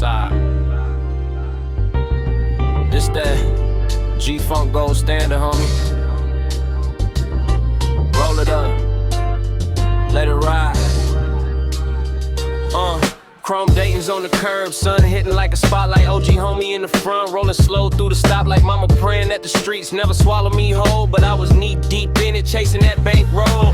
side. This that G-Funk gold standard, homie. Roll it up, let it ride. Chrome Dayton's on the curb, sun hitting like a spotlight. OG homie in the front, rolling slow through the stop like mama praying that the streets never swallow me whole. But I was knee deep in it, chasing that bankroll.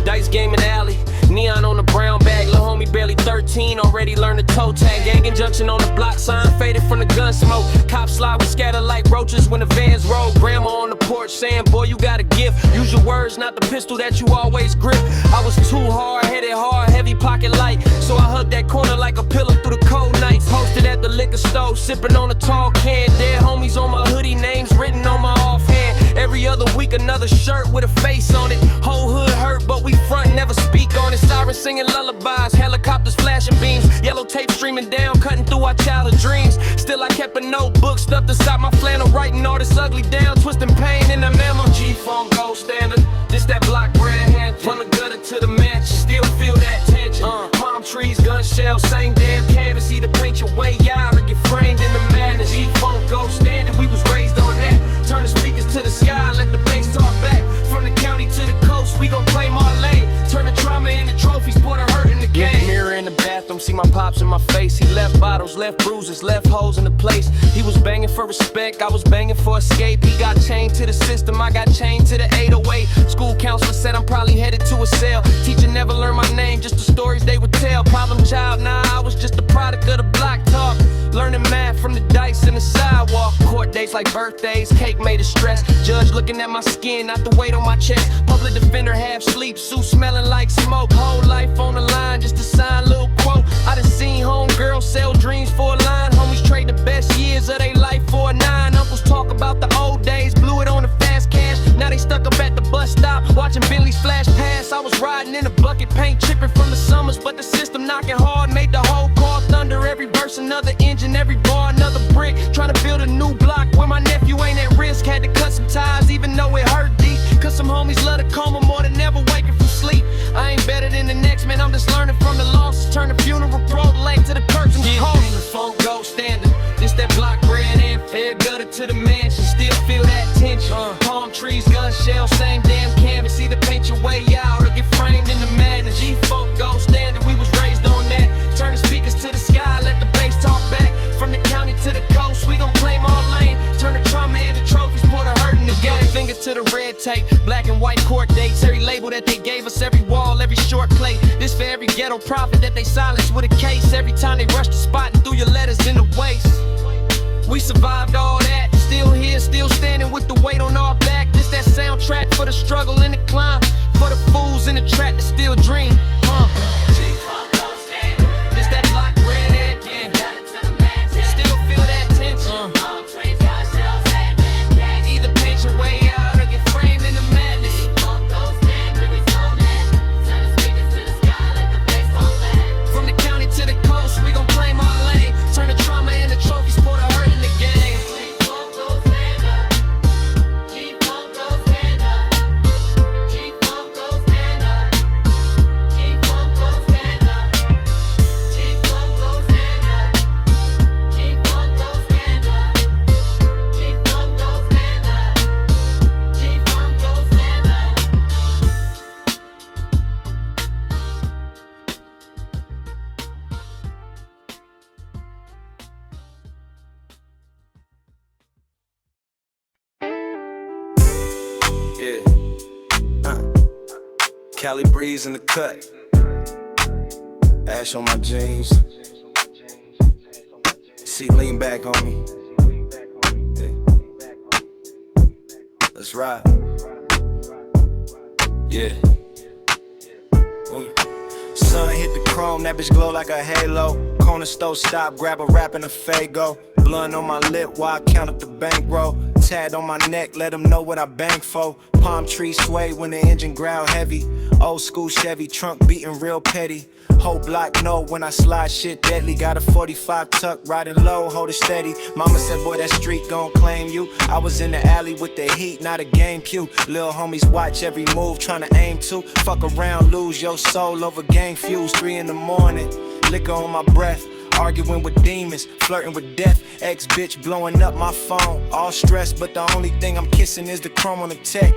Dice game in the alley, neon on the brown bag. Lil' homie barely 13, already learned the toe tag. Gang injunction on the block sign, faded from the gun smoke. Cops slide, we scatter like roaches when the vans roll. Grandma on the porch saying, boy, you got a gift. Use your words, not the pistol that you always grip. I was too hard, headed hard, heavy pocket light. So I hugged that corner like a pillow through the cold nights. Posted at the liquor store, sipping on a tall can. Dead homies on my hoodie, names written on my offhand. Every other week another shirt with a face on it. Whole hood hurt, but we front, never speak on it. Sirens singing lullabies, helicopters flashing beams. Yellow tape streaming down, cutting through our childhood dreams. Still I kept a notebook stuffed inside my flannel, writing all this ugly down, twisting pain in the memo. G-Funk gold standard, this that block bread hand. From the gutter to the mansion, still feel that tension. Palm trees, gun shells, same damn canvas. Either paint your way out or get framed in the madness. G-Funk gold standard, we was raised on that. Turn the speakers to the sky, let the bass talk back. From the county to the coast, we gon' claim our lane. Turn the trauma into trophies, put a hurt in the game. The mirror in the bathroom, see my pops in my face. He left bottles, left bruises, left holes in the place. He was banging for respect, I was banging for escape. He got chained to the system, I got chained to the 808. School counselor said I'm probably headed to a cell. Teacher never learned my name, just the stories they would tell. Problem child, nah, I was just a product of the block talk. Learning math from the dice in the sidewalk. Court dates like birthdays, cake made of stress. Judge looking at my skin, not the weight on my chest. Public defender half sleep, suit smelling like smoke. Whole life on the line, just to sign little quote. I done seen homegirls sell dreams for a line. Homies trade the best years of their life for a 9. Uncles talk about the old days, blew it on the fast cash. Now they stuck up at the bus stop, watching Bentleys flash past. I was riding in a bucket, paint tripping from the summers, but the system knocking hard made the whole car thunder. Every verse another engine, every bar another brick. Trying to build a new block where my nephew ain't at risk. Had to cut some ties even though it hurt deep. Cause some homies love to coma more than ever waking from sleep. I ain't better than the next man, I'm just learning from the losses. Turn the funeral prologue to the curtain. G-Funk gold standard, this that block bread and fair gutter to the mansion. Still feel that tension. Palm trees, gun shells, same damn canvas. Either paint your way out or get framed in the madness. G-Funk gold standard, we was raised on that. Turn the speakers to the sky, let the bass talk back. From the county to the coast, we gon' claim our lane. Turn the trauma into trophies, put a hurt in the game. Finger to the red tape, black and white court dates. Every label that they gave us, every wall, every short plate. This for every ghetto prophet that they silenced with a case. Every time they rush the spot and threw your letters in the waste. We survived all that, still here, still standing with the weight on our back. This that soundtrack for the struggle and the climb, for the fools in the track that still dream. This that block bread again. Still feel that tension. Either paint your way out or get framed in the madness. From the county to the coast, we gon' claim our lane. Turn the trauma into trophies, put a hurt in the game. Cali breeze in the cut, ash on my jeans. See, lean back, homie. Yeah. Let's ride. Yeah. Sun hit the chrome, that bitch glow like a halo. Corner store stop, grab a wrap and a Fago. Blunt on my lip while I count up the bankroll. Tad on my neck, let them know what I bank for. Palm trees sway when the engine ground heavy. Old school Chevy trunk beating real petty. Whole block know when I slide shit deadly. Got a 45 tuck, riding low, hold it steady. Mama said, boy, that street gon' claim you. I was in the alley with the heat, not a game cue. Lil' homies watch every move, tryna aim to. Fuck around, lose your soul over gang fuse. 3 in the morning, liquor on my breath. Arguing with demons, flirting with death. Ex-bitch blowing up my phone. All stressed, but the only thing I'm kissing is the chrome on the tech.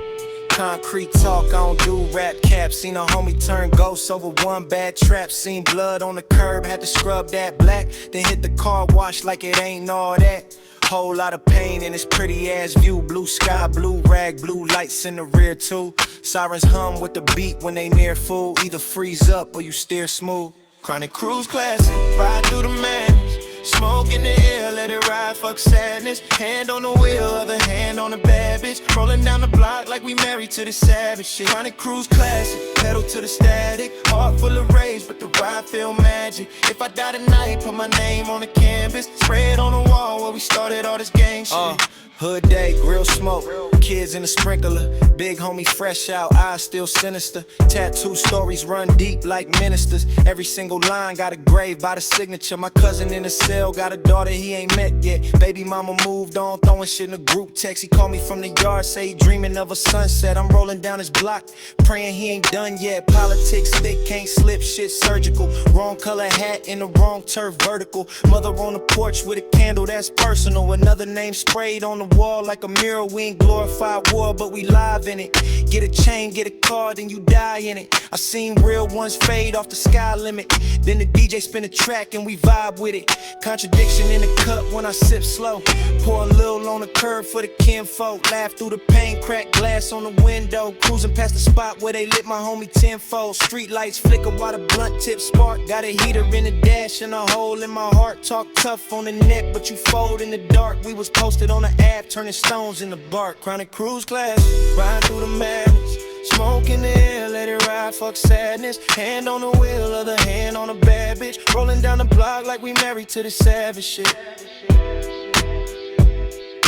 Concrete talk, I don't do rap caps. Seen a homie turn ghost over one bad trap. Seen blood on the curb, had to scrub that black. Then hit the car wash like it ain't all that. Whole lot of pain in this pretty ass view. Blue sky, blue rag, blue lights in the rear too. Sirens hum with the beat when they near full. Either freeze up or you steer smooth. Chronic cruise classic, ride through the madness. Smoke in the air, let it ride, fuck sadness. Hand on the wheel, other hand on the bad bitch. Rolling down the block like we married to the savage shit. Chronic cruise classic, pedal to the static. Heart full of rage, but the ride feel magic. If I die tonight, put my name on the canvas. Spread on the wall where we started all this gang shit. Hood day, grill smoke, kids in the sprinkler. Big homie fresh out, eyes still sinister. Tattoo stories run deep like ministers. Every single line got a grave by the signature. My cousin in the cell got a daughter he ain't met yet. Baby mama moved on, throwing shit in a group text. He called me from the yard, say he dreaming of a sunset. I'm rolling down his block, praying he ain't done yet. Politics thick, can't slip, shit surgical. Wrong color hat in the wrong turf vertical. Mother on the porch with a candle, that's personal. Another name sprayed on the wall like a mirror. We ain't glorified war, but we live in it. Get a chain, get a car, then you die in it. I seen real ones fade off the sky limit. Then the DJ spin a track and we vibe with it. Contradiction in the cup when I sip slow. Pour a little on the curb for the kinfolk. Laugh through the pain, crack glass on the window. Cruising past the spot where they lit my homie tenfold. Street lights flicker while the blunt tip spark. Got a heater in the dash and a hole in my heart. Talk tough on the neck, but you fold in the dark. We was posted on the app, turning stones in the bark. Chronic cruise class, ride through the madness. Smoke in the air, let it ride, fuck sadness. Hand on the wheel, other hand on a bad bitch. Rolling down the block like we married to the savage shit.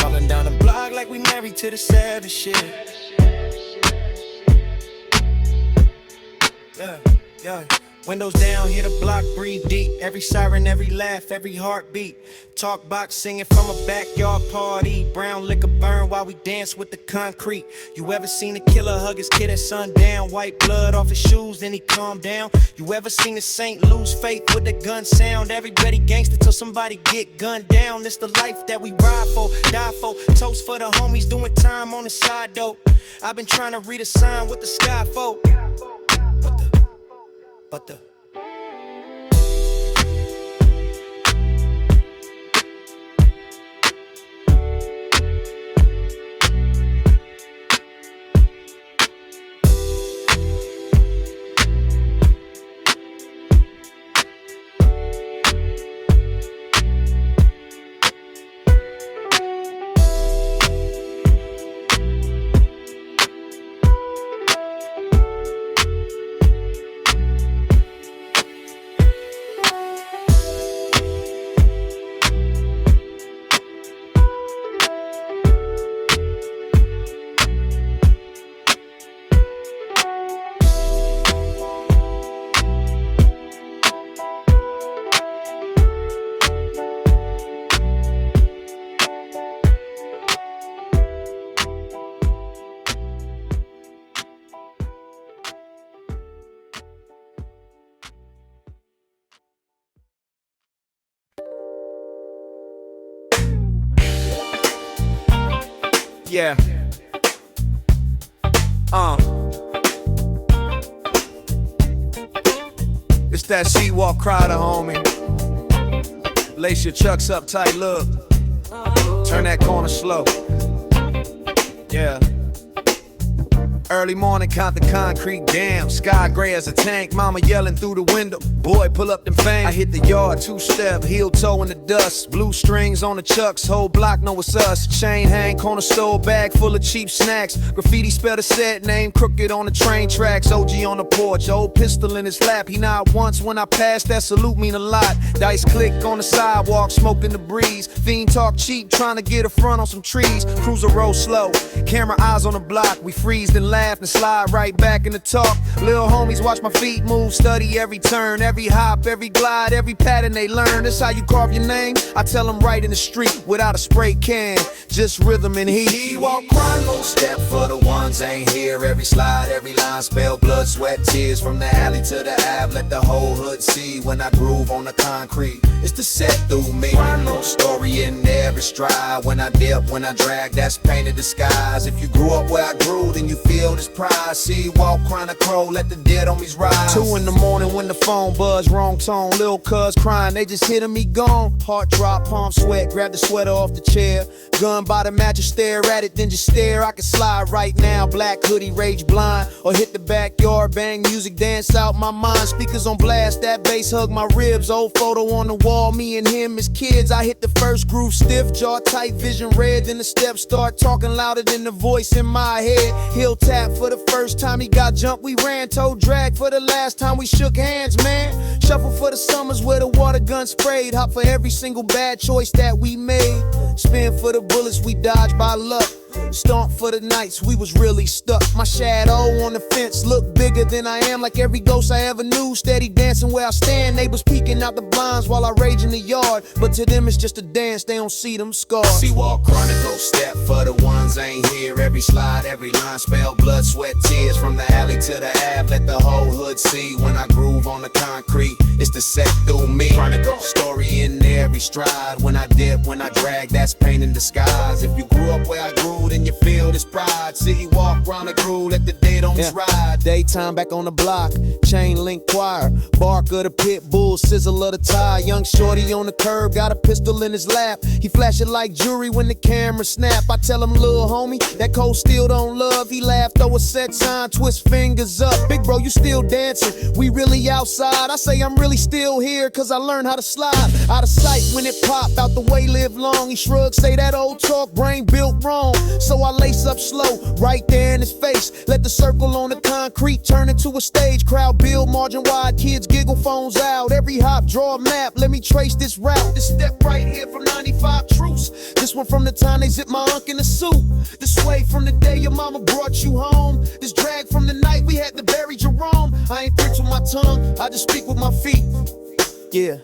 Rolling down the block like we married to the savage shit. Yeah, yeah. Windows down, hear the block, breathe deep. Every siren, every laugh, every heartbeat. Talkbox singing from a backyard party. Brown liquor burn while we dance with the concrete. You ever seen a killer hug his kid at sundown? White blood off his shoes, then he calmed down. You ever seen a saint lose faith with the gun sound? Everybody gangster till somebody get gunned down. It's the life that we ride for, die for. Toast for the homies doing time on the side though. I've been trying to read a sign with the sky for. But the yeah. It's that C-Walk Crider, homie. Lace your chucks up tight, look. Turn that corner slow. Yeah. Early morning, count the concrete, damn. Sky gray as a tank, mama yelling through the window. Boy, pull up them fangs. I hit the yard, two-step, heel toe in the dust. Blue strings on the chucks, whole block know it's us. Chain hang, corner store, bag full of cheap snacks. Graffiti spell the set name, crooked on the train tracks. OG on the porch, old pistol in his lap. He nod once when I pass, that salute mean a lot. Dice click on the sidewalk, smoking the breeze. Fiend talk cheap, trying to get a front on some trees. Cruiser roll slow, camera eyes on the block. We freeze and laugh. laugh and slide right back in the talk. Little homies watch my feet move, study every turn, every hop, every glide, every pattern they learn. That's how you carve your name. I tell them right in the street without a spray can, just rhythm and heat. He walk Chronicle, step for the ones ain't here. Every slide, every line, spell blood, sweat, tears. From the alley to the Ave, let the whole hood see. When I groove on the concrete, it's the set through me. Chronicle story in every stride. When I dip, when I drag, that's painted the skies. If you grew up where I grew, then you feel this pride. See, walk Chronicle, let the dead homies rise. 2 in the morning when the phone buzz, wrong tone. Lil' cuz crying, they just hitting me gone. Heart drop, palm sweat, grab the sweater off the chair. Gun by the mattress, stare at it, then just stare. I can slide right now, black hoodie, rage blind. Or hit the backyard, bang music, dance out my mind. Speakers on blast, that bass hug my ribs. Old photo on the wall, me and him as kids. I hit the first groove stiff, jaw tight, vision red. Then the steps start talking louder than the voice in my head. Heel tap for the first time he got jumped, we ran. Toe drag for the last time we shook hands, man. Shuffle for the summers where the water gun sprayed. Hop for every single bad choice that we made. Spin for the bullets we dodged by luck. Stomp for the nights we was really stuck. My shadow on the fence look bigger than I am, like every ghost I ever knew. Steady dancing where I stand, neighbors peeking out the blinds while I rage in the yard. But to them it's just a dance, they don't see them scars. See walk Chronicle, step for the ones ain't here. Every slide, every line, spell blood, sweat, tears. From the alley to the Ave, let the whole hood see. When I groove on the concrete, it's the set through me. Chronicle story in every stride. When I dip, when I drag, that's pain in disguise. If you grew up where I grew, then you feel this pride. See walk round the crew, let the dead homies ride. Daytime back on the block, chain link choir. Bark of the pit bull, sizzle of the tire. Young shorty on the curb, got a pistol in his lap. He flash it like jewelry when the camera snap. I tell him, little homie, that cold steel don't love. He laugh, throw a set sign, twist fingers up. Big bro, you still dancing, we really outside. I say I'm really still here, cause I learned how to slide. Out of sight when it pop, out the way live long. He shrugs, say that old talk, brain built wrong. So I lace up slow, right there in his face. Let the circle on the concrete turn into a stage. Crowd build, margin wide, kids giggle, phones out. Every hop, draw a map, let me trace this route. This step right here from 95 Truce. This one from the time they zipped my unk in the suit. This way from the day your mama brought you home. This drag from the night we had to bury Jerome. I ain't preach with my tongue, I just speak with my feet. Yeah,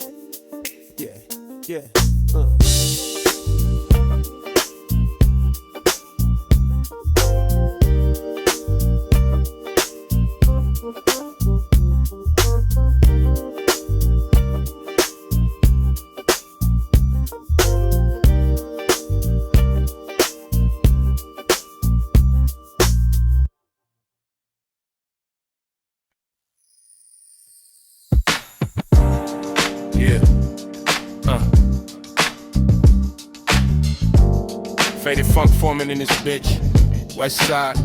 yeah, yeah, Faded funk Foreman in this bitch. West side,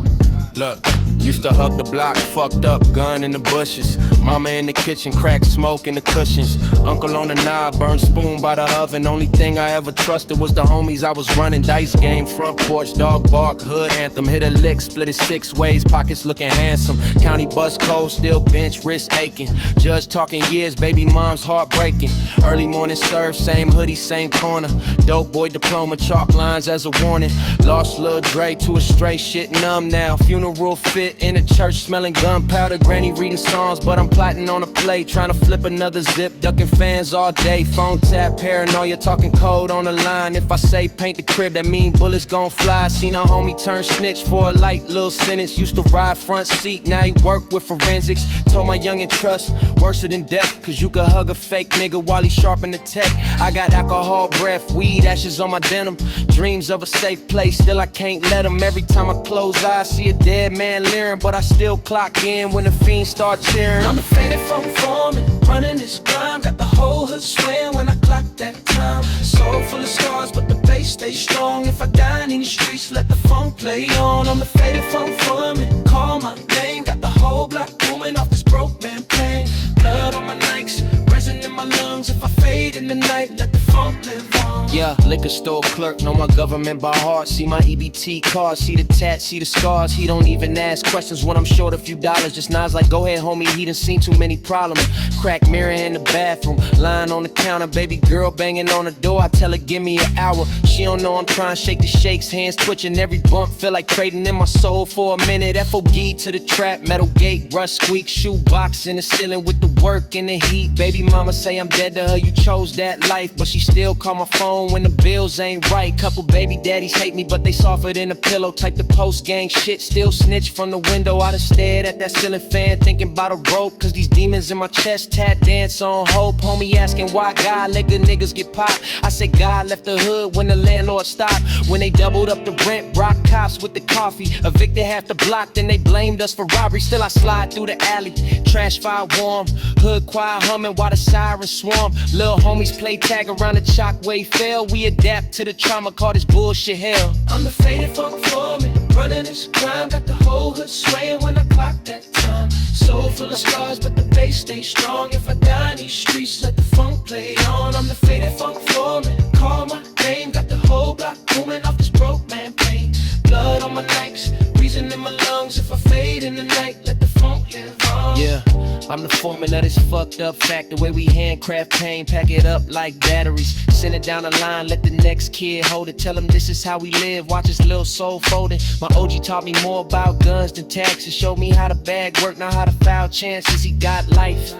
look. Used to hug the block, fucked up, gun in the bushes. Mama in the kitchen, crack smoke in the cushions. Uncle on the knob, burned spoon by the oven. Only thing I ever trusted was the homies I was running. Dice game, front porch, dog bark, hood anthem. Hit a lick, split it 6 ways, pockets looking handsome. County bus code, still bench, wrist aching. Judge talking years, baby mom's heartbreaking. Early morning serve, same hoodie, same corner. Dope boy diploma, chalk lines as a warning. Lost Lil Dre to a straight shit numb now. Funeral fit in a church smelling gunpowder. Granny reading songs, but I'm plotting on a play. Trying to flip another zip, ducking fans all day. Phone tap, paranoia, talking code on the line. If I say paint the crib, that mean bullets gon' fly. Seen a homie turn snitch for a light little sentence. Used to ride front seat, now he work with forensics. Told my youngin' trust, worse than death. Cause you could hug a fake nigga while he sharpen the tech. I got alcohol breath, weed ashes on my denim. Dreams of a safe place, still I can't let him. Every time I close eyes, see a dead man leering. But I still clock in when the fiends start cheering. I'm the faded from Foreman, running this grind. Got the whole hood swaying when I clock that time. Soul full of scars, but the bass stays strong. If I die in the streets, let the phone play on. I'm the faded from Foreman, call my name. Got the whole block booming off this broke man pain. Blood on my Nikes, resin in my lungs. If I fade in the night, let the funk live on. Yeah, Liquor store clerk, know my government by heart. See my EBT card, see the tats, see the scars. He don't even ask questions when I'm short a few dollars. Just nods like, go ahead, homie, he done seen too many problems. Crack mirror in the bathroom, lying on the counter. Baby girl banging on the door, I tell her give me an hour. She don't know I'm trying to shake the shakes, hands twitching. Every bump feel like trading in my soul for a minute. FOG to the trap, metal gate, rust squeak, shoe box in the ceiling with the work in the heat. Baby mama say I'm dead to her, you chose that life. But she still call my phone when the bills ain't right. Couple baby daddies hate me, but they softer than a pillow. Type the post gang shit, still snitch from the window. I done stared at that ceiling fan, thinking about a rope. Cause these demons in my chest tap dance on hope. Homie asking why God let good niggas get popped. I said God left the hood when the landlord stopped. When they doubled up the rent, rock cops with the coffee. Evicted half the block, then they blamed us for robbery. Still I slide through the alley, trash fire warm, hood choir humming while the sirens swarm. Lil' homies play tag around the chalk wave fell. We adapt to the trauma, call this bullshit hell. I'm the faded funk Foreman, running this crime. Got the whole hood swaying when I clock that time. Soul full of scars, but the bass stays strong. If I die in these streets, let the funk play on. I'm the faded funk Foreman, call my name. Got the whole block booming off this broke man pain. Blood on my nights, reason in my lungs. If I fade in the night, let the funk live on. Yeah, I'm the foreman of this fucked up fact. The way we handcraft pain, pack it up like batteries. Send it down the line, let the next kid hold it. Tell him this is how we live, watch his little soul folding. My OG taught me more about guns than taxes. Showed me how to bag work, not how to foul chances. He got life.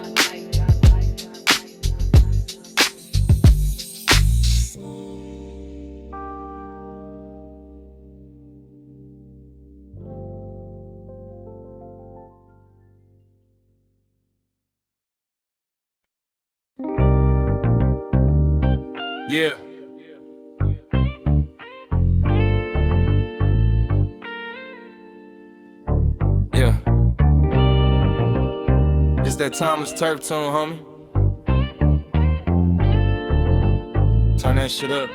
Yeah. Yeah. It's that timeless turf tune, homie. Turn that shit up.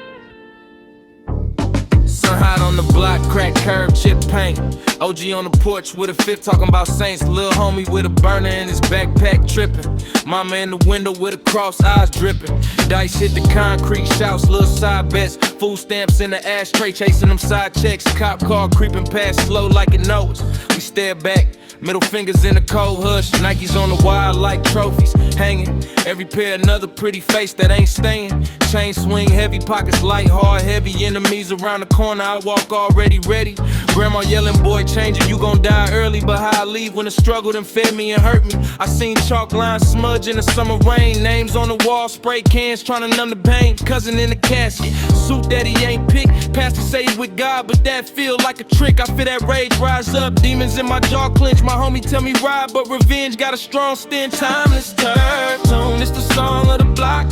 Sun hot on the block, crack curb, chip paint. OG on the porch with a fifth talking about saints. Lil' homie with a burner in his backpack tripping. Mama in the window with a cross, eyes dripping. Dice hit the concrete, shouts, little side bets. Food stamps in the ashtray, chasing them side checks. Cop car creeping past slow like it knows. We stare back, middle fingers in the cold hush. Nikes on the wire like trophies, hanging. Every pair another pretty face that ain't staying. Chain swing heavy, pockets light, hard heavy. Enemies around the corner, I walk already ready. Grandma yelling, boy, change it, you gon' die early. But how I leave when the struggle done fed me and hurt me. I seen chalk lines smudge in the summer rain. Names on the wall, spray cans trying to numb the pain. Cousin in the casket, suit that he ain't picked. Pastor say he with God, but that feel like a trick. I feel that rage rise up, demons in my jaw clench. My homie tell me ride, but revenge got a strong stench. Timeless turf tune, it's the song of the block.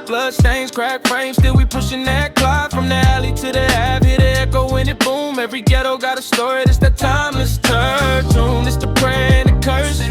Blood stains, crack frames, still we pushing that clock. From the alley to the Ave, hear the echo when it boom. Every ghetto got a story, it's that timeless turf tune. It's the prayer and the curse.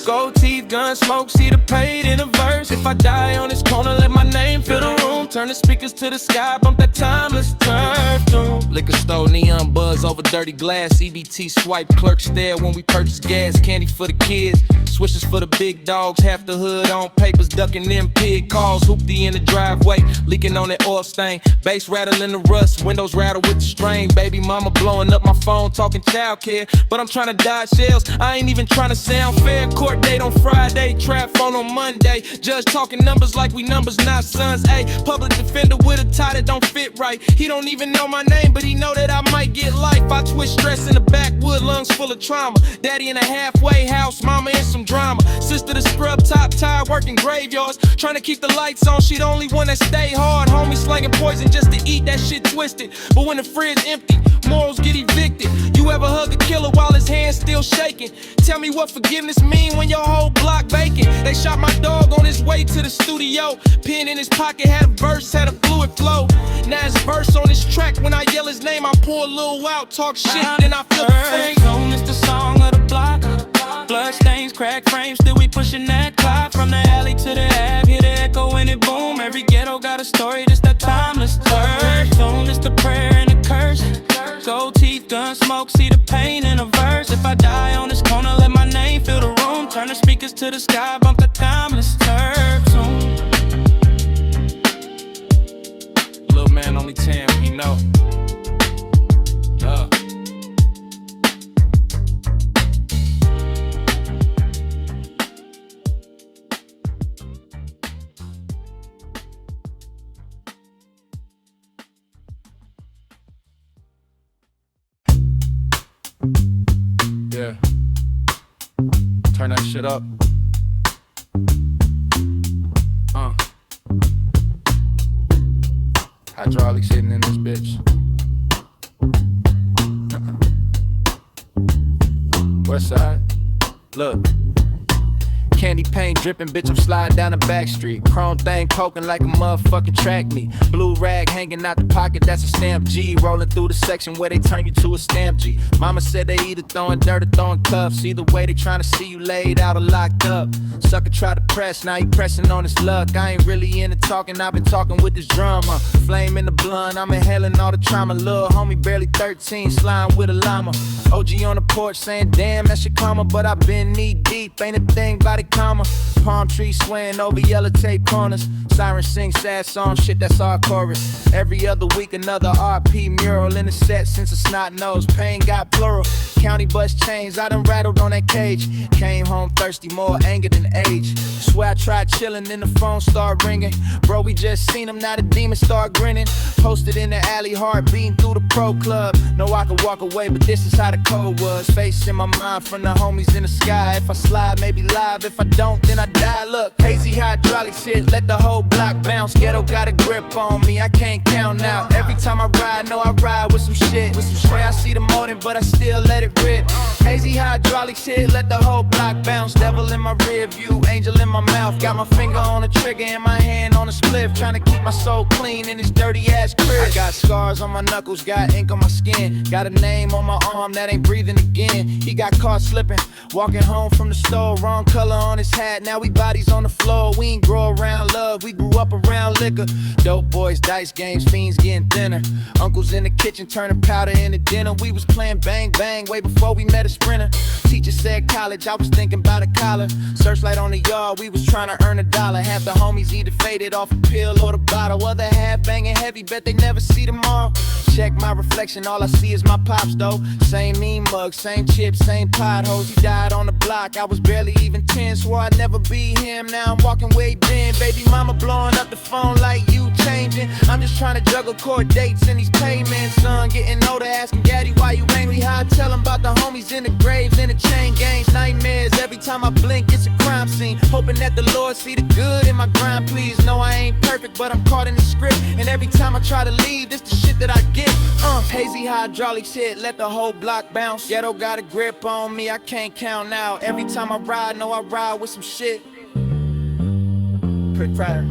Gold teeth, gun smoke, see the pain in the verse. If I die on this corner, let my name fill the room. Turn the speakers to the sky, bump that timeless turf tune. Liquor store, neon buzz over dirty glass. EBT swipe, clerk stare when we purchase gas. Candy for the kids, switches for the big dogs. Half the hood on papers, ducking them pig calls. Hoopty in the driveway, leaking on that oil stain. Bass rattling the rust, windows rattle with the strain. Baby mama blowing up my phone, talking childcare. But I'm trying to dodge shells, I ain't even trying to sound fair. Court date on Friday, trap phone on Monday. Judge talking numbers like we numbers, not sons. Ayy, public defender with a tie that don't fit right. He don't even know my name, but he know that I might get life. I twist stress in the backwood, lungs full of trauma. Daddy in a halfway house, mama in some drama. Sister the scrub top, tired working graveyards. Trying to keep the lights on, she the only one that stay hard. Homie slanging poison just to eat that shit twisted. But when the fridge empty, morals get evicted. You ever hug a killer while his hand's still shaking? Tell me what forgiveness mean when your whole block vacant. They shot my dog on his way to the studio. Pen in his pocket, had a verse, had a fluid flow. Now it's verse on this track. When I yell his name, I pour a little out, talk shit, then I feel the thing. It's the song of the block. Blood stains, crack frames, still we pushing that clock. From the alley to the Ave, hear the echo when it boom. Every ghetto got a story, this that timeless turf tune. It's the prayer and the curse. Gold teeth, gun smoke, see the pain in a verse. If I die on this corner, let my name fill the room. Turn the speakers to the sky, bump the timeless turf tune. Little man only only 10 we know. Yeah. Turn that shit up. Hydraulics hitting in this bitch. West side. Look. Candy paint dripping, bitch, I'm sliding down the back street. Chrome thing poking like a motherfucking track meet. Blue rag hanging out the pocket, that's a stamp G. Rolling through the section where they turn you to a stamp G. Mama said they either throwing dirt or throwing cuffs. Either way, they trying to see you laid out or locked up. Sucker try to press, now he pressing on his luck. I ain't really into talking, I've been talking with this drummer. Flame in the blunt, I'm inhaling all the trauma. Lil' homie barely 13, slime with a llama. OG on the porch saying, damn, that shit karma. But I been knee deep, ain't a thing by the comma. Palm tree swaying over yellow tape corners. Siren sing sad song, shit that's our chorus. Every other week another RP mural in the set since a snot nose. Pain got plural. County bus chains, I done rattled on that cage. Came home thirsty, more anger than age. Swear I tried chilling, then the phone start ringing. Bro, we just seen him, now the demons start grinning. Posted in the alley, heart beating through the pro club. Know I could walk away, but this is how the code was. Face in my mind from the homies in the sky. If I slide, maybe live. If I don't, then I die. Look, Hazy Hydraulics Hit, let the whole block bounce. Ghetto got a grip on me, I can't count now. Every time I ride, know I ride with some shit. Swear I see the motive, but I still let it rip. Hazy Hydraulics Hit, let the whole block bounce. Devil in my rear view, angel in my mouth. Got my finger on the trigger and my hand on the spliff. Trying to keep my soul clean in this dirty ass crib. I got scars on my knuckles, got ink on my skin. Got a name on my arm that ain't breathing again. He got caught slipping, walking home from the store. Wrong color on his hat, now we bodies on the floor. We ain't grow around love, we grew up around liquor. Dope boys, dice games, fiends getting thinner. Uncles in the kitchen turning powder into dinner. We was playing bang bang way before we met a sprinter. Teacher said college, I was thinking about a collar. Searchlight on the yard, we was trying to earn $1. Half the homies either faded off a pill or the bottle. Other half banging heavy, bet they never see tomorrow. Check my reflection, all I see is my pops though. Same mean mug, same chips, same potholes. He died on the block, I was barely even 10. Swore I'd never be him, now I'm walking where he been. Baby mama blowing up the phone like you changing. I'm just trying to juggle court dates and these payments. Son getting older, asking daddy why you angry. How I tell him about the homies in the graves and the chain gangs. Nightmares, every time I blink it's a crime scene. Hoping that the Lord see the good in my grind. Please know I ain't perfect, but I'm caught in the script. And every time I try to leave, this the shit that I get. Hazy Hydraulics Hit, let the whole block bounce. Ghetto got a grip on me, I can't count now. Every time I ride, know I ride with some shit. Pretty proud.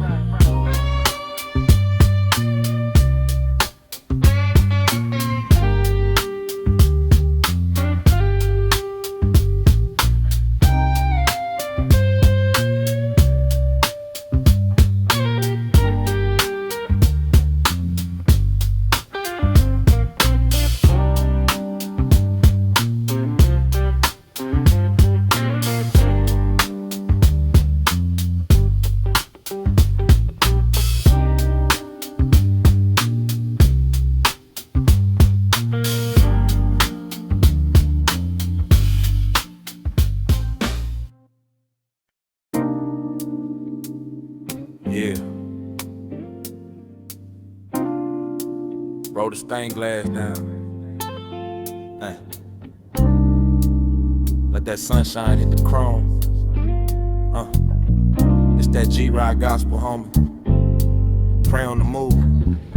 Yeah. Roll the stained glass down. Hey. Let that sunshine hit the chrome. It's that G-Ride gospel, homie. Pray on the move.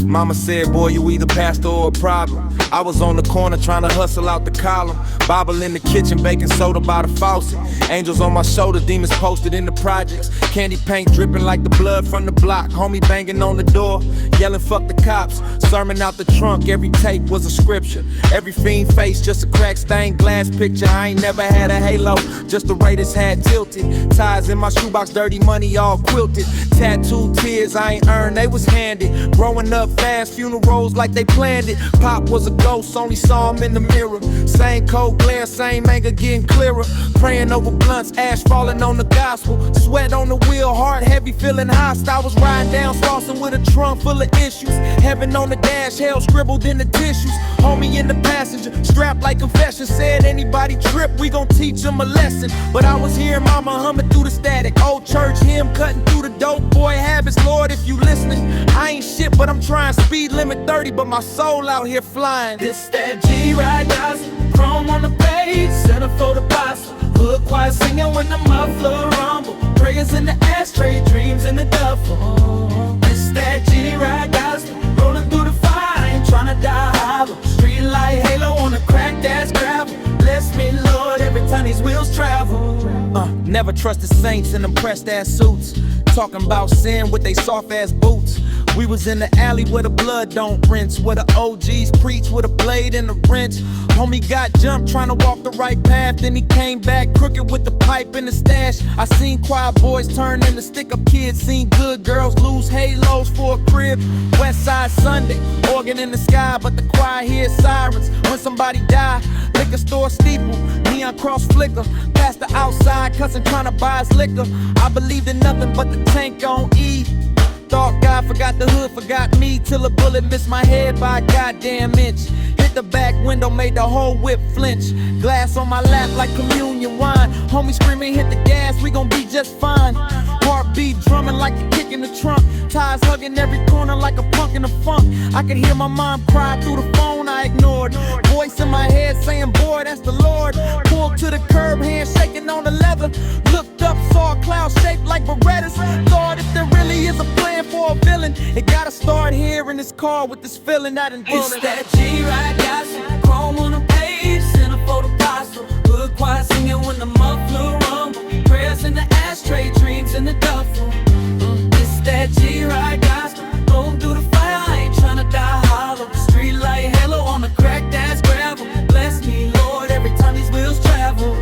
Mama said, boy, you either pastor or a problem. I was on the corner trying to hustle out the column. Bible in the kitchen, baking soda by the faucet. Angels on my shoulder, demons posted in the projects. Candy paint dripping like the blood from the block. Homie banging on the door, yelling fuck the cops. Sermon out the trunk, every tape was a scripture. Every fiend face, just a cracked stained glass picture. I ain't never had a halo, just the Raiders had tilted. Ties in my shoebox, dirty money all quilted. Tattooed tears I ain't earned, they was handed. Growing up fast funerals like they planned it. Pop was a ghost, only saw him in the mirror. Same cold glare, same anger getting clearer. Praying over blunts, ash falling on the gospel. Sweat on the wheel, heart heavy, feeling hostile. Was riding down Slauson with a trunk full of issues. Heaven on the dash, hell scribbled in the tissues. Homie in the passenger, strapped like confession. Said anybody trip, we gon' teach them a lesson. But I was hearing mama humming through the static. Old church hymn cutting through the dope boy habits. Lord, if you listening, I ain't shit, but I'm trying. Speed limit 30, but my soul out here flying. This that G-Ride gospel, chrome on the page, centerfold apostle. Hood choir singing when the muffler rumble. Prayers in the ashtray, dreams in the duffel. This that G-Ride gospel, rolling through the fire, ain't tryna die hollow. Street light halo on a cracked ass gravel. Bless me, Lord, every time these wheels travel. Never trust the saints in them pressed ass suits. Talking about sin with they soft ass boots. We was in the alley where the blood don't rinse, where the OGs preach with a blade and a wrench. Homie got jumped trying to walk the right path, then he came back crooked with the pipe in the stash. I seen choir boys turn into stick-up kids, seen good girls lose halos for a crib. West Side Sunday, organ in the sky, but the choir hears sirens when somebody die. Liquor store steeple, neon cross flicker, past the outside cussing trying to buy his liquor. I believed in nothing but the tank on E. Thought God forgot the hood, forgot me, till a bullet missed my head by a goddamn inch. Hit the back window, made the whole whip flinch. Glass on my lap like communion wine. Homie screaming, hit the gas, we gon' be just fine. Heartbeat drumming like a kick in the trunk. Ties hugging every corner like a punk in the funk. I could hear my mom cry through the phone I ignored. Voice in my head saying, boy, that's the Lord. Pulled to the curb, hand shaking on the leather. Looked up, saw a cloud shaped like Berettas. Thought if there really is a plan for a villain, it gotta start here in this car with this feeling I done It's that G-Ride gospel, chrome on the page, centerfold apostle. Hood choir singing when the muffler rumble. Prayers in the ashtray, dreams in the duffel. It's that G-Ride gospel, going through the fire, I ain't tryna die hollow. Street light halo on the cracked ass gravel. Bless me, Lord, every time these wheels travel.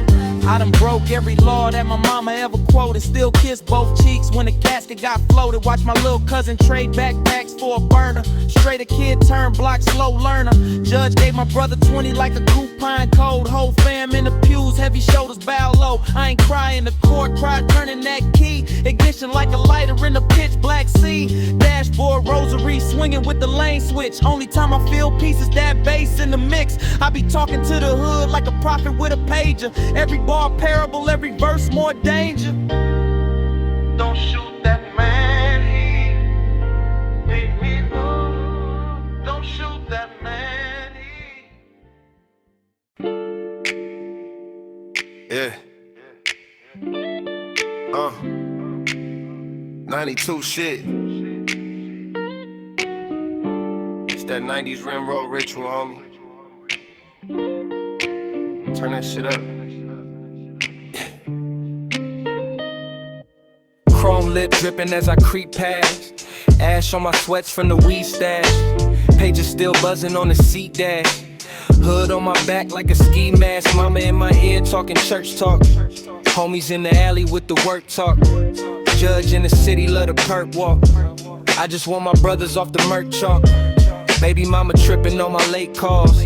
I done broke every law that my mama ever quoted. Still kiss both cheeks when the casket got floated. Watch my little cousin trade backpacks for a burner. Straight a kid turn block, slow learner. Judge gave my brother 20 like a coupon code. Whole fam in the pews, heavy shoulders bow low. I ain't crying, the court cried, turning that key. Ignition like a lighter in the pitch black sea. Dashboard rosary swinging with the lane switch. Only time I feel peace is that bass in the mix. I be talking to the hood like a prophet with a pager. Every bar parable, every verse more danger. Don't shoot that man, he made me know. Don't shoot that man, he. Yeah. 92 shit. It's that 90s rim road ritual, homie. Turn that shit up. Chrome lip dripping as I creep past. Ash on my sweats from the weed stash. Pages still buzzing on the seat dash. Hood on my back like a ski mask. Mama in my ear talking church talk. Homies in the alley with the work talk. Judge in the city love the perk walk. I just want my brothers off the merch chalk. Baby mama tripping on my late calls.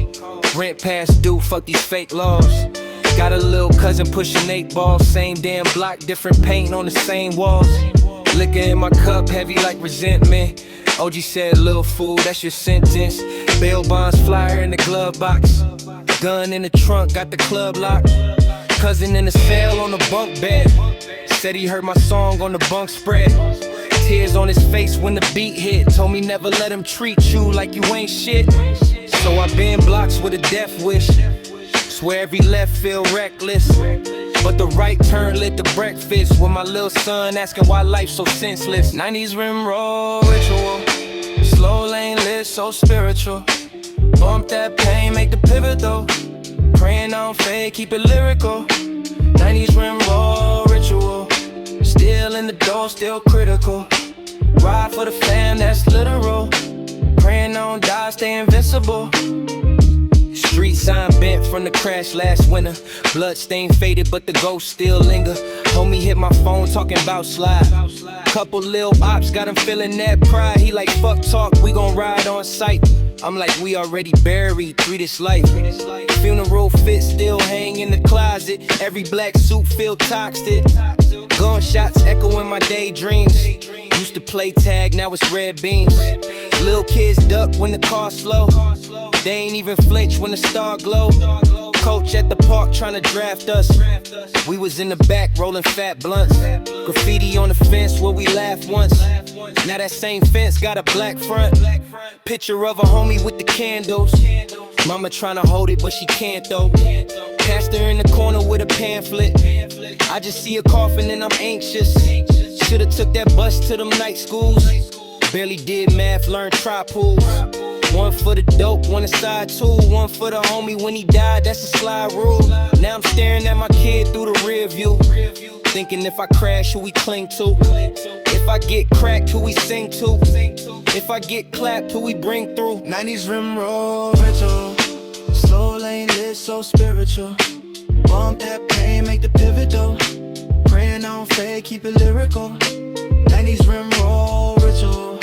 Rent past due, fuck these fake laws. Got a little cousin pushing 8 balls. Same damn block, different paint on the same walls. Liquor in my cup, heavy like resentment. OG said, little fool, that's your sentence. Bail bonds flyer in the glove box. Gun in the trunk, got the club locked. Cousin in the cell on the bunk bed. Said he heard my song on the bunk spread. Tears on his face when the beat hit. Told me never let him treat you like you ain't shit. So I been blocks with a death wish. Swear every left feel reckless. But the right turn lit the breakfast. With my little son asking why life's so senseless. 90s rim roll ritual. Slow lane lit, so spiritual. Bump that pain, make the pivot though. Praying on fade, keep it lyrical. 90s rim roll ritual. Still in the door, still critical. Ride for the fam, that's literal. Praying on die, stay invincible. Street Sign bent from the crash last winter. Blood stain faded, but the ghost still linger. Homie hit my phone talking about slide. Couple lil ops got him feeling that pride. He like, fuck talk, we gon' ride on sight. I'm like, we already buried through this life. Funeral fit still hang in the closet. Every black suit feel toxic. Gunshots echo in my daydreams. Used to play tag, now it's red beans. Lil kids duck when the car slow. They ain't even flinch when the star glow. Coach at the park tryna draft us. We was in the back rolling fat blunts. Graffiti on the fence where we laughed once. Now that same fence got a black front. Picture of a homie with the candles. Mama tryna hold it but she can't though. Pastor in the corner with a pamphlet. I just see a coffin and I'm anxious. Should've took that bus to them night schools. Barely did math, learned tri-pools. One for the dope, one aside two. One for the homie when he died, that's a slide rule. Now I'm staring at my kid through the rear view. Thinking if I crash, who we cling to? If I get cracked, who we sing to? If I get clapped, who we bring through? 90s rim roll ritual. Slow lane lit, so spiritual. Bump that pain, make the pivot though. Praying on fade, keep it lyrical. 90s rim roll ritual.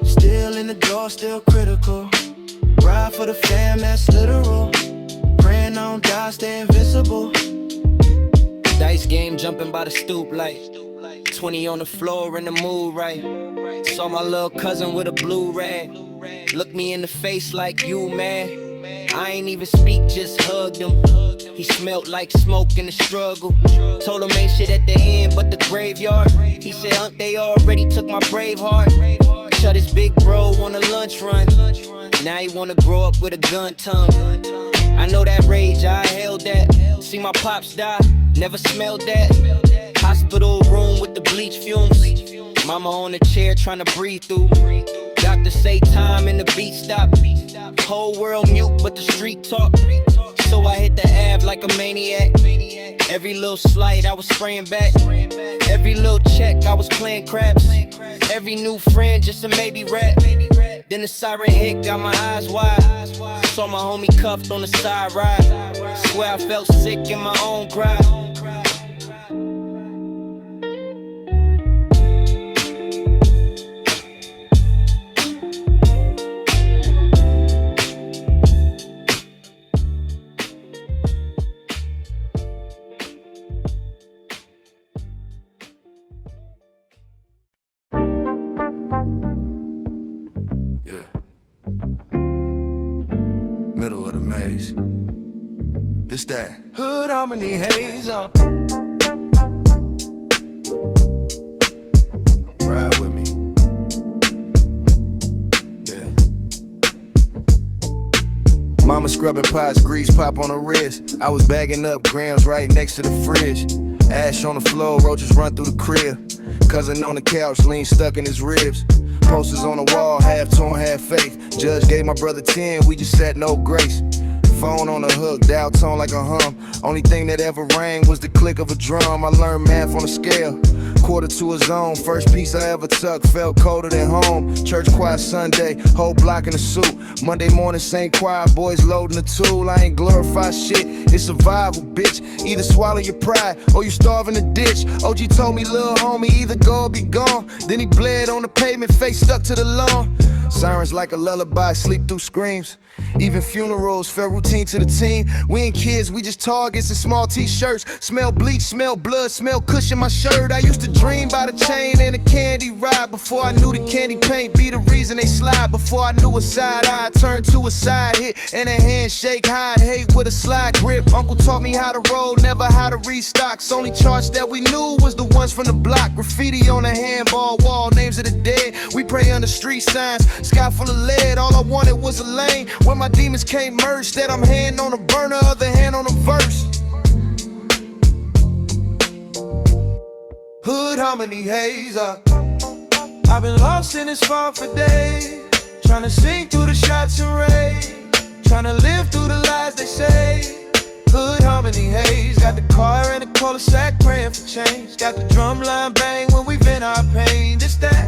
Still in the door, still critical. Ride for the fam, that's literal. Praying on die, stay invincible. Dice game jumping by the stoop like 20 on the floor in the mood right. Saw my little cousin with a blue rag. Look me in the face like you man. I ain't even speak, just hugged him. He smelled like smoke in the struggle. Told him ain't shit at the end but the graveyard. He said, they already took my brave heart. Shut his big bro on a lunch run. Now he wanna grow up with a gun tongue. I know that rage, I held that. See my pops die, never smelled that. Hospital room with the bleach fumes. Mama on the chair trying to breathe through. Doctor say time and the beat stop. Whole world mute but the street talk. So I hit the Ave like a maniac. Every little slight I was spraying back. Every little check I was playing craps. Every new friend just a maybe rap. Then the siren hit, got my eyes wide. Saw my homie cuffed on the side ride. Swear I felt sick in my own cry. Middle of the maze. This that hood harmony haze on. Ride with me. Yeah. Mama scrubbing pots, grease pop on her wrist. I was bagging up grams right next to the fridge. Ash on the floor, roaches run through the crib. Cousin on the couch, lean stuck in his ribs. Posters on the wall, half torn, half fake. Judge gave my brother 10, we just sat no grace. Phone on the hook, dial tone like a hum. Only thing that ever rang was the click of a drum. I learned math on a scale, quarter to a zone. First piece I ever tucked, felt colder than home. Church choir Sunday, whole block in a suit. Monday morning, same choir, boys loading the tool. I ain't glorify shit, it's survival, bitch. Either swallow your pride, or you starve in the ditch. OG told me, little homie, either go or be gone. Then he bled on the pavement, face stuck to the lawn. Sirens like a lullaby, sleep through screams. Even funerals felt routine to the team. We ain't kids, we just targets and small t-shirts. Smell bleach, smell blood, smell cushion my shirt. I used to dream by the chain and a candy ride. Before I knew the candy paint be the reason they slide. Before I knew a side eye turned to a side hit. And a handshake, hide hate with a slide grip. Uncle taught me how to roll, never how to restock. Only charts that we knew was the ones from the block. Graffiti on the handball wall, names of the dead. We pray under street signs, sky full of lead. All I wanted was a lane where my demons can't merge. That I'm hand on a burner, other hand on a verse. Hood harmony haze up. I've been lost in this fog for days, trying to sing through the shots and rain, trying to live through the lies they say. Hood harmony haze. Got the car and the cul-de-sac praying for change. Got the drum line bang when we vent our pain. This that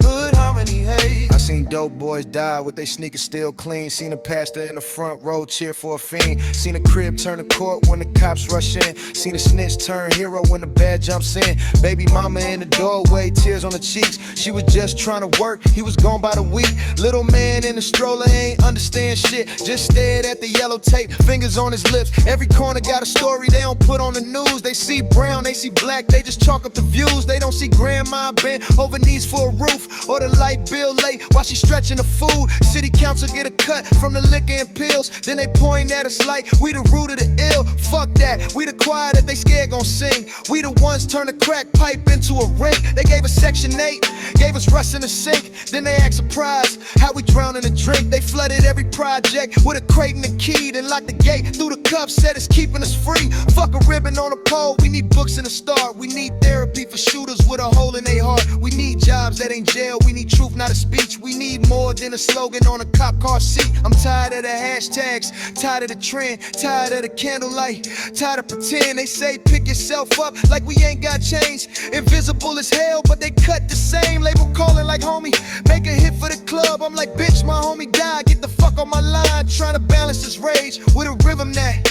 hood harmony haze. I Seen dope boys die with they sneakers still clean. Seen a pastor in the front row cheer for a fiend. Seen a crib turn to court when the cops rush in. Seen a snitch turn hero when the bad jumps in. Baby mama in the doorway, tears on the cheeks. She was just trying to work, he was gone by the week. Little man in the stroller ain't understand shit. Just stared at the yellow tape, fingers on his lips. Every corner got a story they don't put on the news. They see brown, they see black, they just chalk up the views. They don't see grandma bent over knees for a roof, or the light bill late while she stretching the food. City council get a cut from the liquor and pills. Then they point at us like we the root of the ill. Fuck that, we the choir that they scared gon' sing. We the ones turn the crack pipe into a rink. They gave us Section 8, gave us rust in the sink. Then they act surprised how we drown in the drink. They flooded every project with a crate and a key, then locked the gate through the cup, said it's keeping us free. Fuck a ribbon on a pole, we need books and a start. We need therapy for shooters with a hole in their heart. We need jobs that ain't jail, we need truth, not a speech. We need more than a slogan on a cop car seat. I'm tired of the hashtags, tired of the trend, tired of the candlelight, tired of pretend. They say pick yourself up like we ain't got change. Invisible as hell, but they cut the same. Label calling like homie, make a hit for the club. I'm like bitch, my homie died, get the fuck on my line. Trying to balance this rage with a rhythm that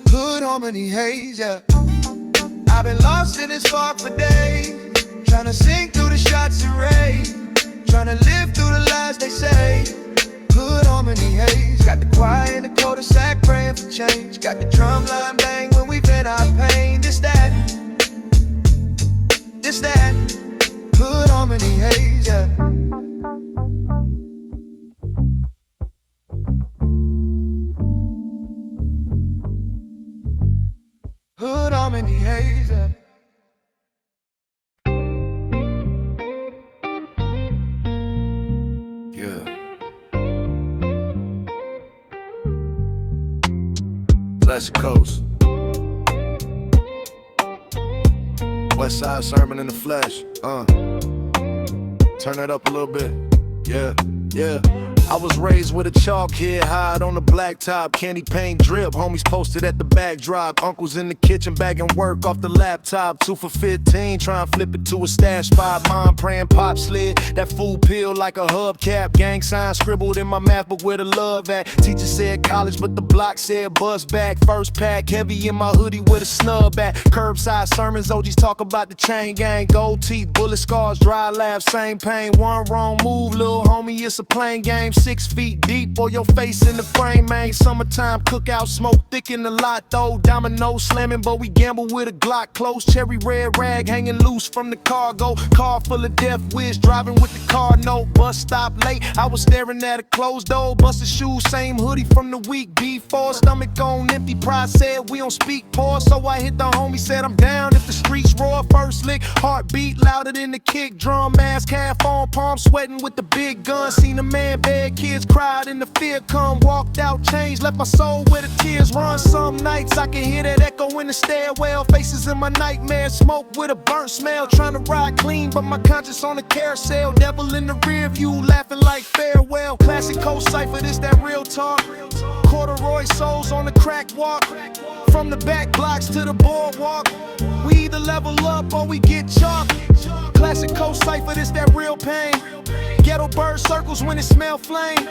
hood harmony haze, yeah. I've been lost in this fog for days, trying to sing through the shots and rays, trying to live through the lies they say. Hood harmony haze, got the choir in the cul-de-sac praying for change. Got the drum line bang when we vent our pain. This that, hood harmony haze, yeah. Hood harmony haze, yeah. Classic Coast. West Side Sermon in the flesh. Turn that up a little bit. Yeah, yeah. I was raised with a chalk kid, hide on the blacktop, candy paint drip, homies posted at the backdrop, uncles in the kitchen bagging work off the laptop, 2 for 15, try and flip it to a stash spot, mom praying pop slid, that food peel like a hubcap, gang sign scribbled in my math book where the love at, teacher said college but the block said buzz back, first pack heavy in my hoodie with a snub at, curbside sermons, OGs talk about the chain gang, gold teeth, bullet scars, dry laughs, same pain, one wrong move, little homie, it's a plain game. 6 feet deep or your face in the frame, man. Summertime cookout, smoke thick in the lot though. Domino slamming, but we gamble with a Glock close. Cherry red rag hanging loose from the cargo. Car full of death wish, driving with the car no. Bus stop late, I was staring at a closed door. Busted shoes, same hoodie from the week before. Stomach on empty, pride said we don't speak poor. So I hit the homie, said I'm down if the streets roar. First lick, heartbeat louder than the kick drum. Mask half on, palm sweating with the big gun. Seen a man beg, kids cried and the fear come. Walked out, changed, left my soul where the tears run. Some nights I can hear that echo in the stairwell. Faces in my nightmares, smoke with a burnt smell. Trying to ride clean, but my conscience on the carousel. Devil in the rear view, laughing like farewell. Classic Coast Cipher, this that real talk. Corduroy souls on the crack walk. From the back blocks to the boardwalk. We either level up or we get chalk. Classic Coast Cipher, this that real pain. Ghetto bird circles when it smell flame.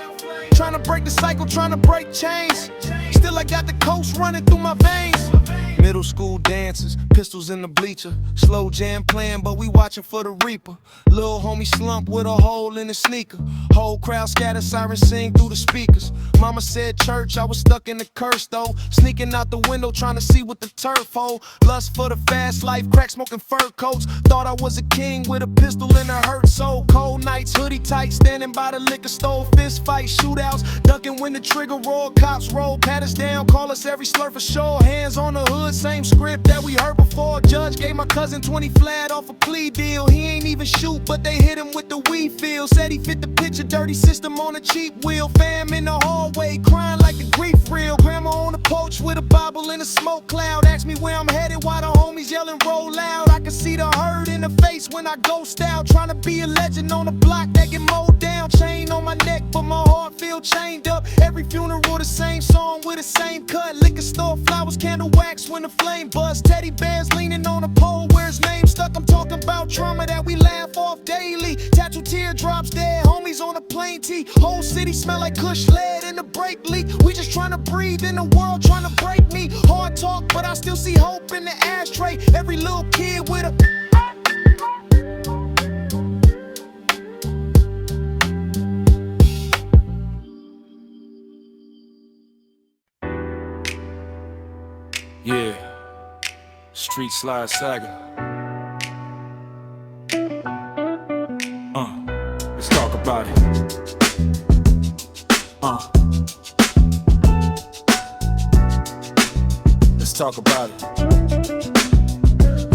Trying to break the cycle, trying to break chains. Still I got the coast running through my veins. Middle school dances, pistols in the bleacher. Slow jam playing, but we watching for the reaper. Lil' homie slump with a hole in his sneaker. Whole crowd scatter, sirens sing through the speakers. Mama said church, I was stuck in the curse though. Sneaking out the window, trying to see what the turf hold. Lust for the fast life, crack smoking fur coats. Thought I was a king with a pistol in a hurt soul. Cold nights, hoodie tight, standing by the liquor store. Fist fight, shootouts, ducking when the trigger roll. Cops roll, pat us down, call us every slur for sure. Hands on the hood, same script that we heard before. Judge gave my cousin 20 flat off a plea deal. He ain't even shoot, but they hit him with the weed feel. Said he fit the picture, dirty system on a cheap wheel. Fam in the hallway, crying like the grief reel. Grandma on the porch with a Bible in a smoke cloud. Asked me where I'm headed, why the homies yelling roll loud. I can see the hurt in the face when I ghost out. Trying to be a legend on the block that get mowed down. Chain on my neck, but my heart feel chained up. Every funeral the same song with the same cut. Liquor store flowers, candle wax when the flame buzz. Teddy bears leaning on a pole where his name stuck. I'm talking about trauma that we laugh off daily. Tattoo teardrops dead, homies on a plane tee. Whole city smell like Kush lead in the brake leak. We just trying to breathe in the world, trying to break me. Hard talk, but I still see hope in the ashtray. Every little kid with a Yeah, Street Slide Saga. Let's talk about it. Let's talk about it.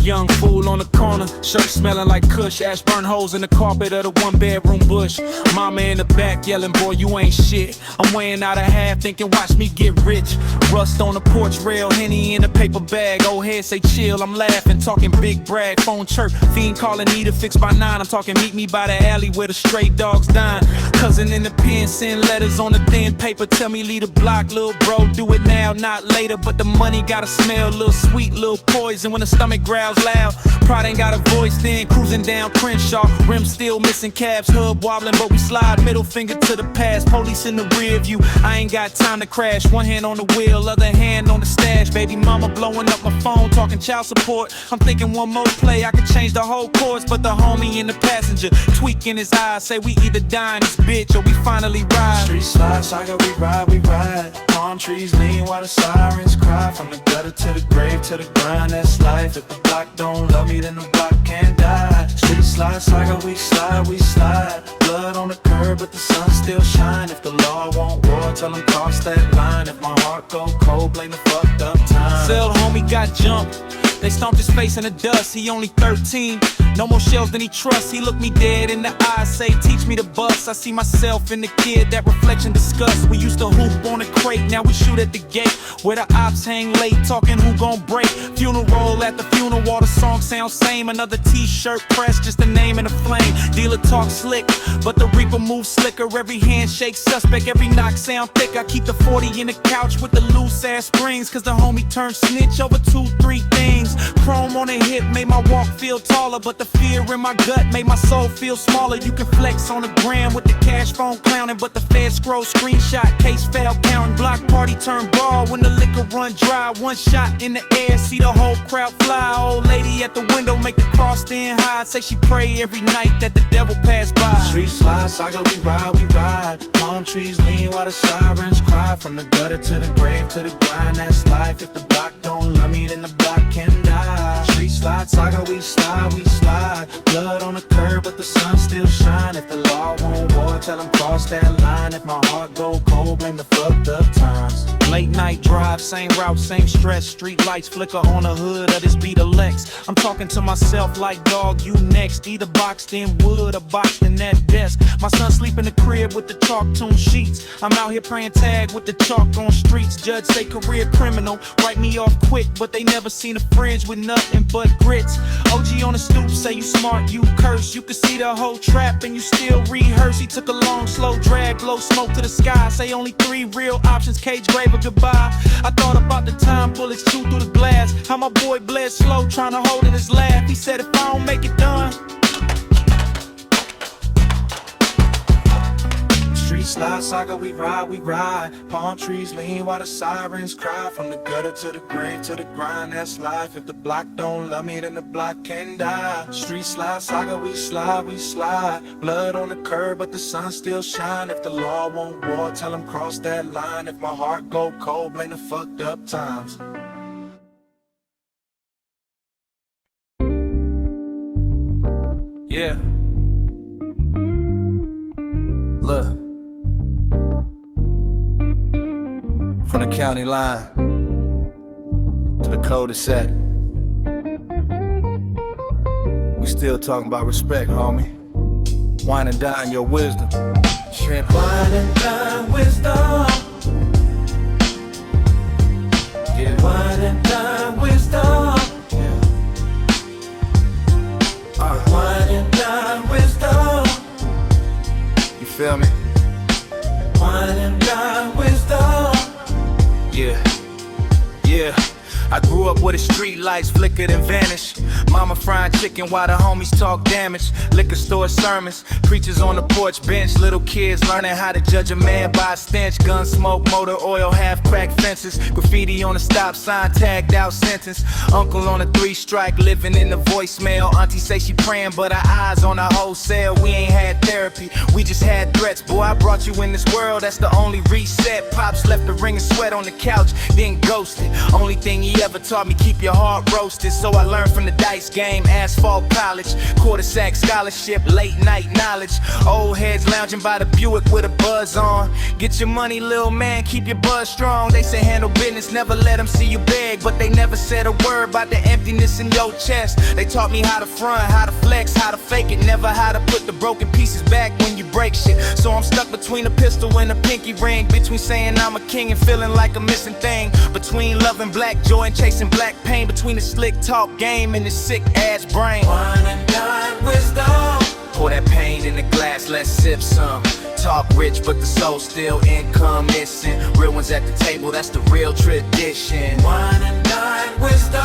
Young fool on the corner, shirt smelling like Kush. Ash burn holes in the carpet of the one-bedroom bush. Mama in the back yelling, boy, you ain't shit. I'm weighing out a half, thinking, watch me get rich. Rust on the porch rail, Henny in a paper bag. Old head say chill, I'm laughing, talking big brag. Phone chirp, fiend calling, need a fix by 9. I'm talking meet me by the alley where the stray dogs dine. Cousin in the pen, send letters on the thin paper. Tell me leave the block, little bro, do it now, not later. But the money gotta smell, little sweet, little poison when the stomach growls loud. Pride ain't got a voice, then cruising down Crenshaw. Rim still missing cabs, hub wobbling, but we slide. Middle finger to the past, police in the rear view. I ain't got time to crash, one hand on the wheel, other hand on the stash. Baby mama blowing up my phone, talking child support. I'm thinking one more play, I could change the whole course. But the homie in the passenger, tweaking his eyes, say we either die in this bitch or we finally ride. Street slide, Saga, we ride, we ride. Palm trees lean while the sirens cry. From the gutter to the grave to the grind, that's life. If the block don't love me, then the block can't die. Street slide, Saga, we slide, we slide. Blood on the curb, but the sun still shine. If the law won't war, tell them cross that line. If my heart go cold, blame the fucked up time. Cell homie got jumped, they stomped his face in the dust. He only 13, no more shells than he trusts. He looked me dead in the eye, say teach me to bust. I see myself in the kid, that reflection disgust. We used to hoop on a crate, now we shoot at the gate where the ops hang late, talking who gon' break. Funeral at the funeral, all the songs sound same. Another t-shirt press, just a name in a flame. Dealer talk slick, but the reaper moves slicker. Every handshake suspect, every knock sound thick. I keep the 40 in the couch with the loose ass springs, cause the homie turned snitch over 2-3 things. Chrome on the hip made my walk feel taller, but the fear in my gut made my soul feel smaller. You can flex on the gram with the cash phone clowning, but the Fed scroll screenshot, case fail counting. Block party turn brawl when the liquor run dry. One shot in the air, see the whole crowd fly. Old lady at the window make the cross stand high. Say she pray every night that the devil pass by. Street slide, Saga, we ride, we ride. Palm trees lean while the sirens cry. From the gutter to the grave to the grind, that's life. If the block don't love me, then the block can die. Street slide, Saga, we slide, we slide. Blood on the curb, but the sun still shine. If the law won't war, tell them cross that line. If my heart go cold, blame the fucked up times. Late night drive, same route, same stress. Street lights flicker on the hood of this beat of Lex. I'm talking to myself like, dog, you next. Either boxed in wood or boxed in that desk. My son sleep in the crib with the chalk tune sheets. I'm out here praying tag with the chalk on streets. Judge say career criminal, write me off quick, but they never seen a fringe with nothing but grits. OG on the stoop say you smart, you curse. You can see the whole trap and you still rehearse. He took a long slow drag, blow smoke to the sky. Say only 3 real options, cage grave or goodbye. I thought about the time bullets chew through the glass. How my boy bled slow trying to hold in his laugh. He said if I don't make it done. Street slide, Saga, we ride, we ride. Palm trees lean while the sirens cry. From the gutter to the grave to the grind, that's life. If the block don't love me, then the block can die. Street slide, Saga, we slide, we slide. Blood on the curb, but the sun still shine. If the law won't war, tell them cross that line. If my heart go cold, blame the fucked up times. Yeah. Look. From the county line to the cul-de-sac, we still talking about respect, homie. Whine and dine your wisdom. Shrimp. Whine and dine wisdom. Get whine and dine wisdom. Whine and dine wisdom. You feel me? Whine and dine wisdom. Yeah, yeah. I grew up where the street lights flickered and vanished. Mama frying chicken while the homies talk damage. Liquor store sermons, preachers on the porch bench. Little kids learning how to judge a man by a stench. Gun smoke, motor oil, half-cracked fences. Graffiti on the stop sign, tagged out sentence. Uncle on a 3-strike, living in the voicemail. Auntie say she praying, but her eyes on her wholesale. We ain't had therapy, we just had threats. Boy, I brought you in this world, that's the only reset. Pops left a ring of sweat on the couch, then ghosted. Only thing he ever taught me, keep your heart roasted. So I learned from the dice game, asphalt college, quarter sack scholarship, late night knowledge. Old heads lounging by the Buick with a buzz on. Get your money, little man, keep your buzz strong. They say handle business, never let them see you beg, but they never said a word about the emptiness in your chest. They taught me how to front, how to flex, how to fake it, never how to put the broken pieces back when you break shit. So I'm stuck between a pistol and a pinky ring, between saying I'm a king and feeling like a missing thing, between loving black joy and chasing black pain, between the slick talk game and the sick ass brain. Whine and dine wisdom. Pour that pain in the glass, let's sip some. Talk rich, but the soul still income missing. Real ones at the table, that's the real tradition. Whine and dine wisdom.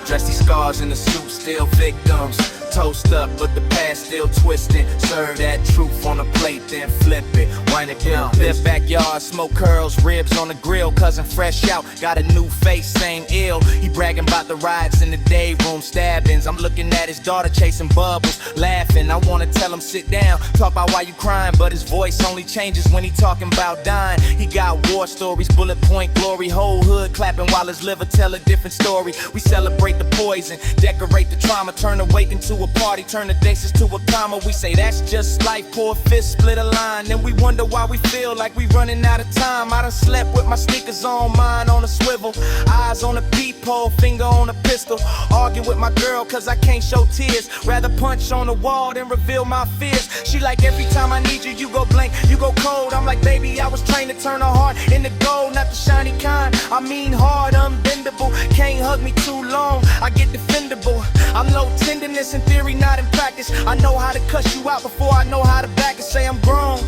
Dress these scars in the soup, still victims. Toast up, but the past still twisting. Serve that truth on a plate, then flip it. Wind it down. Their backyard, smoke curls, ribs on the grill. Cousin fresh out, got a new face, same ill. He bragging about the riots in the day room, stabbings. I'm looking at his daughter chasing bubbles, laughing. I wanna tell him sit down, talk about why you crying, but his voice only changes when he talking about dying. He got war stories, bullet point glory, whole hood clapping while his liver tell a different story. We celebrate the poison, decorate the trauma, turn awaken to a party, turn the daces to a comma. We say that's just life, pour a fist, split a line. Then we wonder why we feel like we running out of time. I done slept with my sneakers on, mine on a swivel, eyes on a peephole, finger on a pistol. Argue with my girl cause I can't show tears, rather punch on the wall than reveal my fears. She like every time I need you, you go blank, you go cold. I'm like baby, I was trained to turn her heart into gold, not the shiny kind, I mean hard, unbendable. Can't hug me too long, I get defendable. I'm low tenderness in theory, not in practice. I know how to cuss you out before I know how to back and say I'm grown,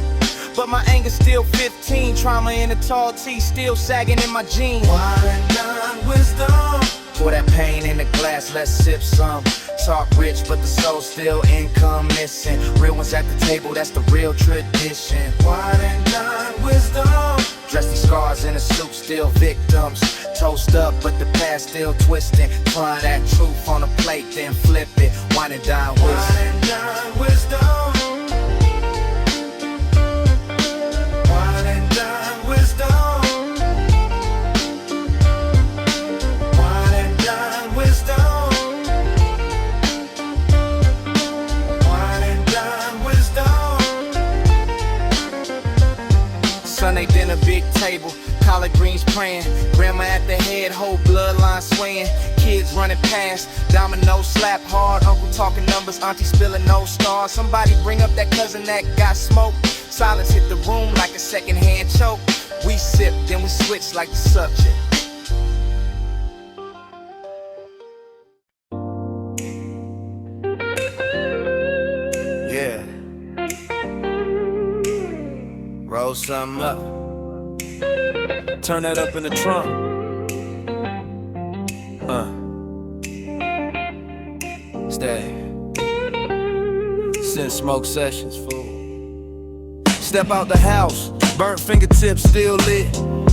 but my anger's still 15. Trauma in a tall tee, still sagging in my jeans. Whine and dine wisdom. Pour that pain in the glass, let's sip some. Talk rich, but the soul still income missing. Real ones at the table, that's the real tradition. Whine and dine wisdom. Dress these scars in a suit, still victims. Toast up, but the past still twisting. Trying that truth on a plate, then flip it. Wine and dine wisdom. Whine and dine wisdom. Whine and dine wisdom. Whine and dine wisdom. Whine and dine wisdom. Sunday dinner, big table, collard greens praying. Grandma at the head, whole bloodline swaying. Kids running past, domino slap hard. Uncle talking numbers, auntie spilling no stars. Somebody bring up that cousin that got smoked. Silence hit the room like a secondhand choke. We sip, then we switch like the subject. Yeah. Roll something up. Turn that up in the trunk. Stay. Synth smoke sessions, fool. Step out the house, burnt fingertips still lit.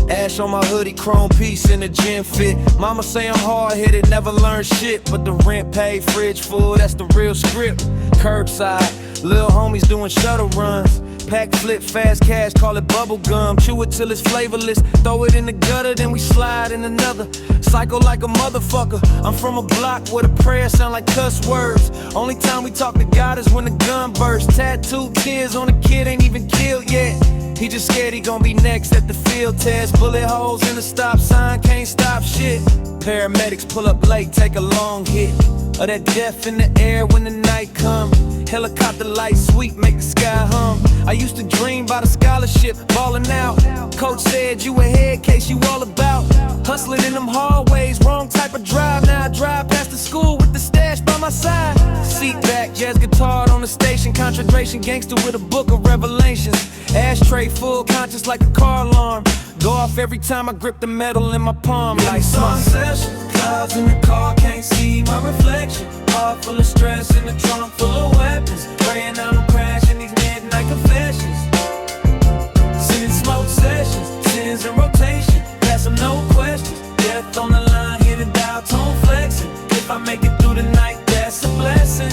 Ash on my hoodie, chrome piece in the gym fit. Mama say I'm hard-headed, never learned shit, but the rent paid, fridge full, that's the real script. Curbside, lil' homies doing shuttle runs. Pack flip, fast cash, call it bubble gum. Chew it till it's flavorless, throw it in the gutter, then we slide in another. Cycle like a motherfucker. I'm from a block where the prayers sound like cuss words. Only time we talk to God is when the gun bursts. Tattooed tears on a kid, ain't even killed yet. He just scared he gon' be next at the field test. Bullet holes in the stop sign, can't stop shit. Paramedics pull up late, take a long hit of that death in the air when the night come. Helicopter lights sweet, make the sky hum. I used to dream about a scholarship, ballin' out. Coach said you ahead, case you all about. Hustling in them hallways, wrong type of drive. Now I drive past the school with the stash by my side. Seat back, jazz guitar on the station. Concentration gangster with a book of revelations. Ashtray full, conscious like a car alarm. Go off every time I grip the metal in my palm like song sessions. Clouds in the car, can't see my reflection. Heart full of stress in the trunk full of weapons. Praying I don't crash in these midnight confessions. Sending smoke sessions, sins in rotation. Pass them no questions. Death on the line, hit a dial tone flexing. If I make it through the night, that's a blessing.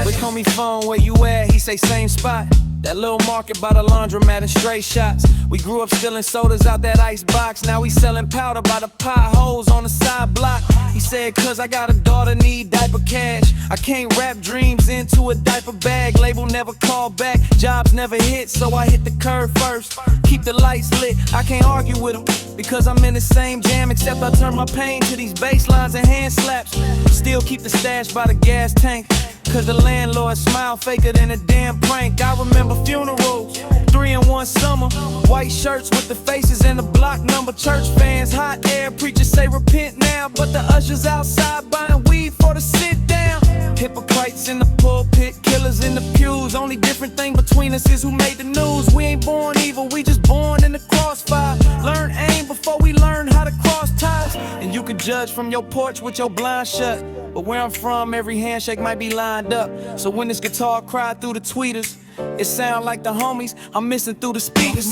They call me phone, where you at? He say same spot. That little market by the laundromat and straight shots. We grew up stealing sodas out that ice box. Now we selling powder by the potholes on the side block. He said, cause I got a daughter, need diaper cash. I can't wrap dreams into a diaper bag. Label never called back, jobs never hit, so I hit the curve first. Keep the lights lit, I can't argue with him, because I'm in the same jam, except I turn my pain to these basslines and hand slaps. Still keep the stash by the gas tank, cause the landlord smile faker than a damn prank. I remember funerals, 3 in 1 summer. White shirts with the faces and the block number. Church fans, hot air, preachers say repent now, but the ushers outside buying weed for the sit down. Hypocrites in the pulpit, killers in the pews. Only different thing between us is who made the news. We ain't born evil, we just born in the crossfire. Learn aim before we learn how to cross ties. And you could judge from your porch with your blind shut, but where I'm from, every handshake might be lined up. So when this guitar cried through the tweeters, it sound like the homies I'm missing through the speakers.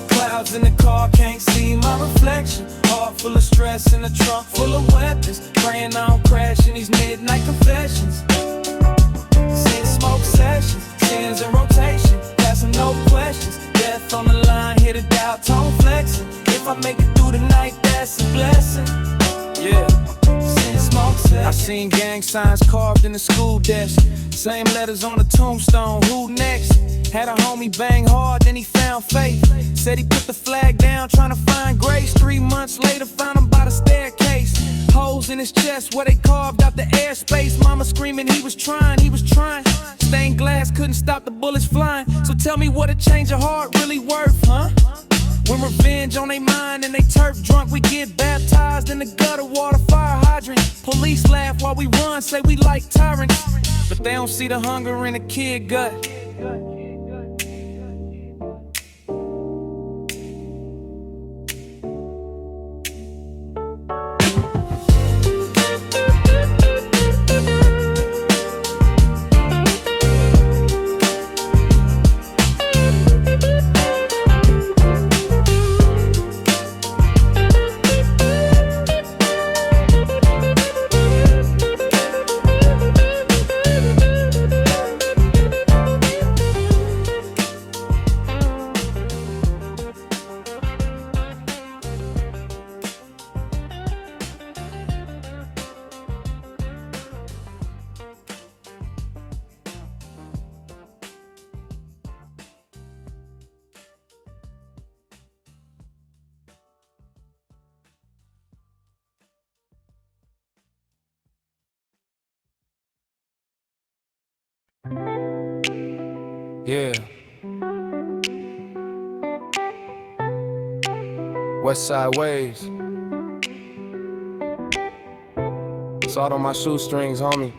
Clouds in the car, can't see my reflection. Heart full of stress in the trunk full of weapons. Praying I don't crash in these midnight confessions. Sin smoke sessions, sins in rotation. Passing no questions. Death on the line, hit a dial tone flexing. If I make it through the night, that's a blessing. Yeah. I seen gang signs carved in the school desk. Same letters on the tombstone, who next? Had a homie bang hard, then he found faith. Said he put the flag down, trying to find grace. 3 months later, found him by the staircase. Holes in his chest where they carved out the airspace. Mama screaming, he was trying. Stained glass couldn't stop the bullets flying. So tell me what a change of heart really worth, huh? When revenge on they mind and they turf drunk, we get baptized in the gutter, water, fire hydrant. Police laugh while we run, say we like tyrants, but they don't see the hunger in a kid gut. Yeah. West Side Waves. It's all on my shoestrings, homie.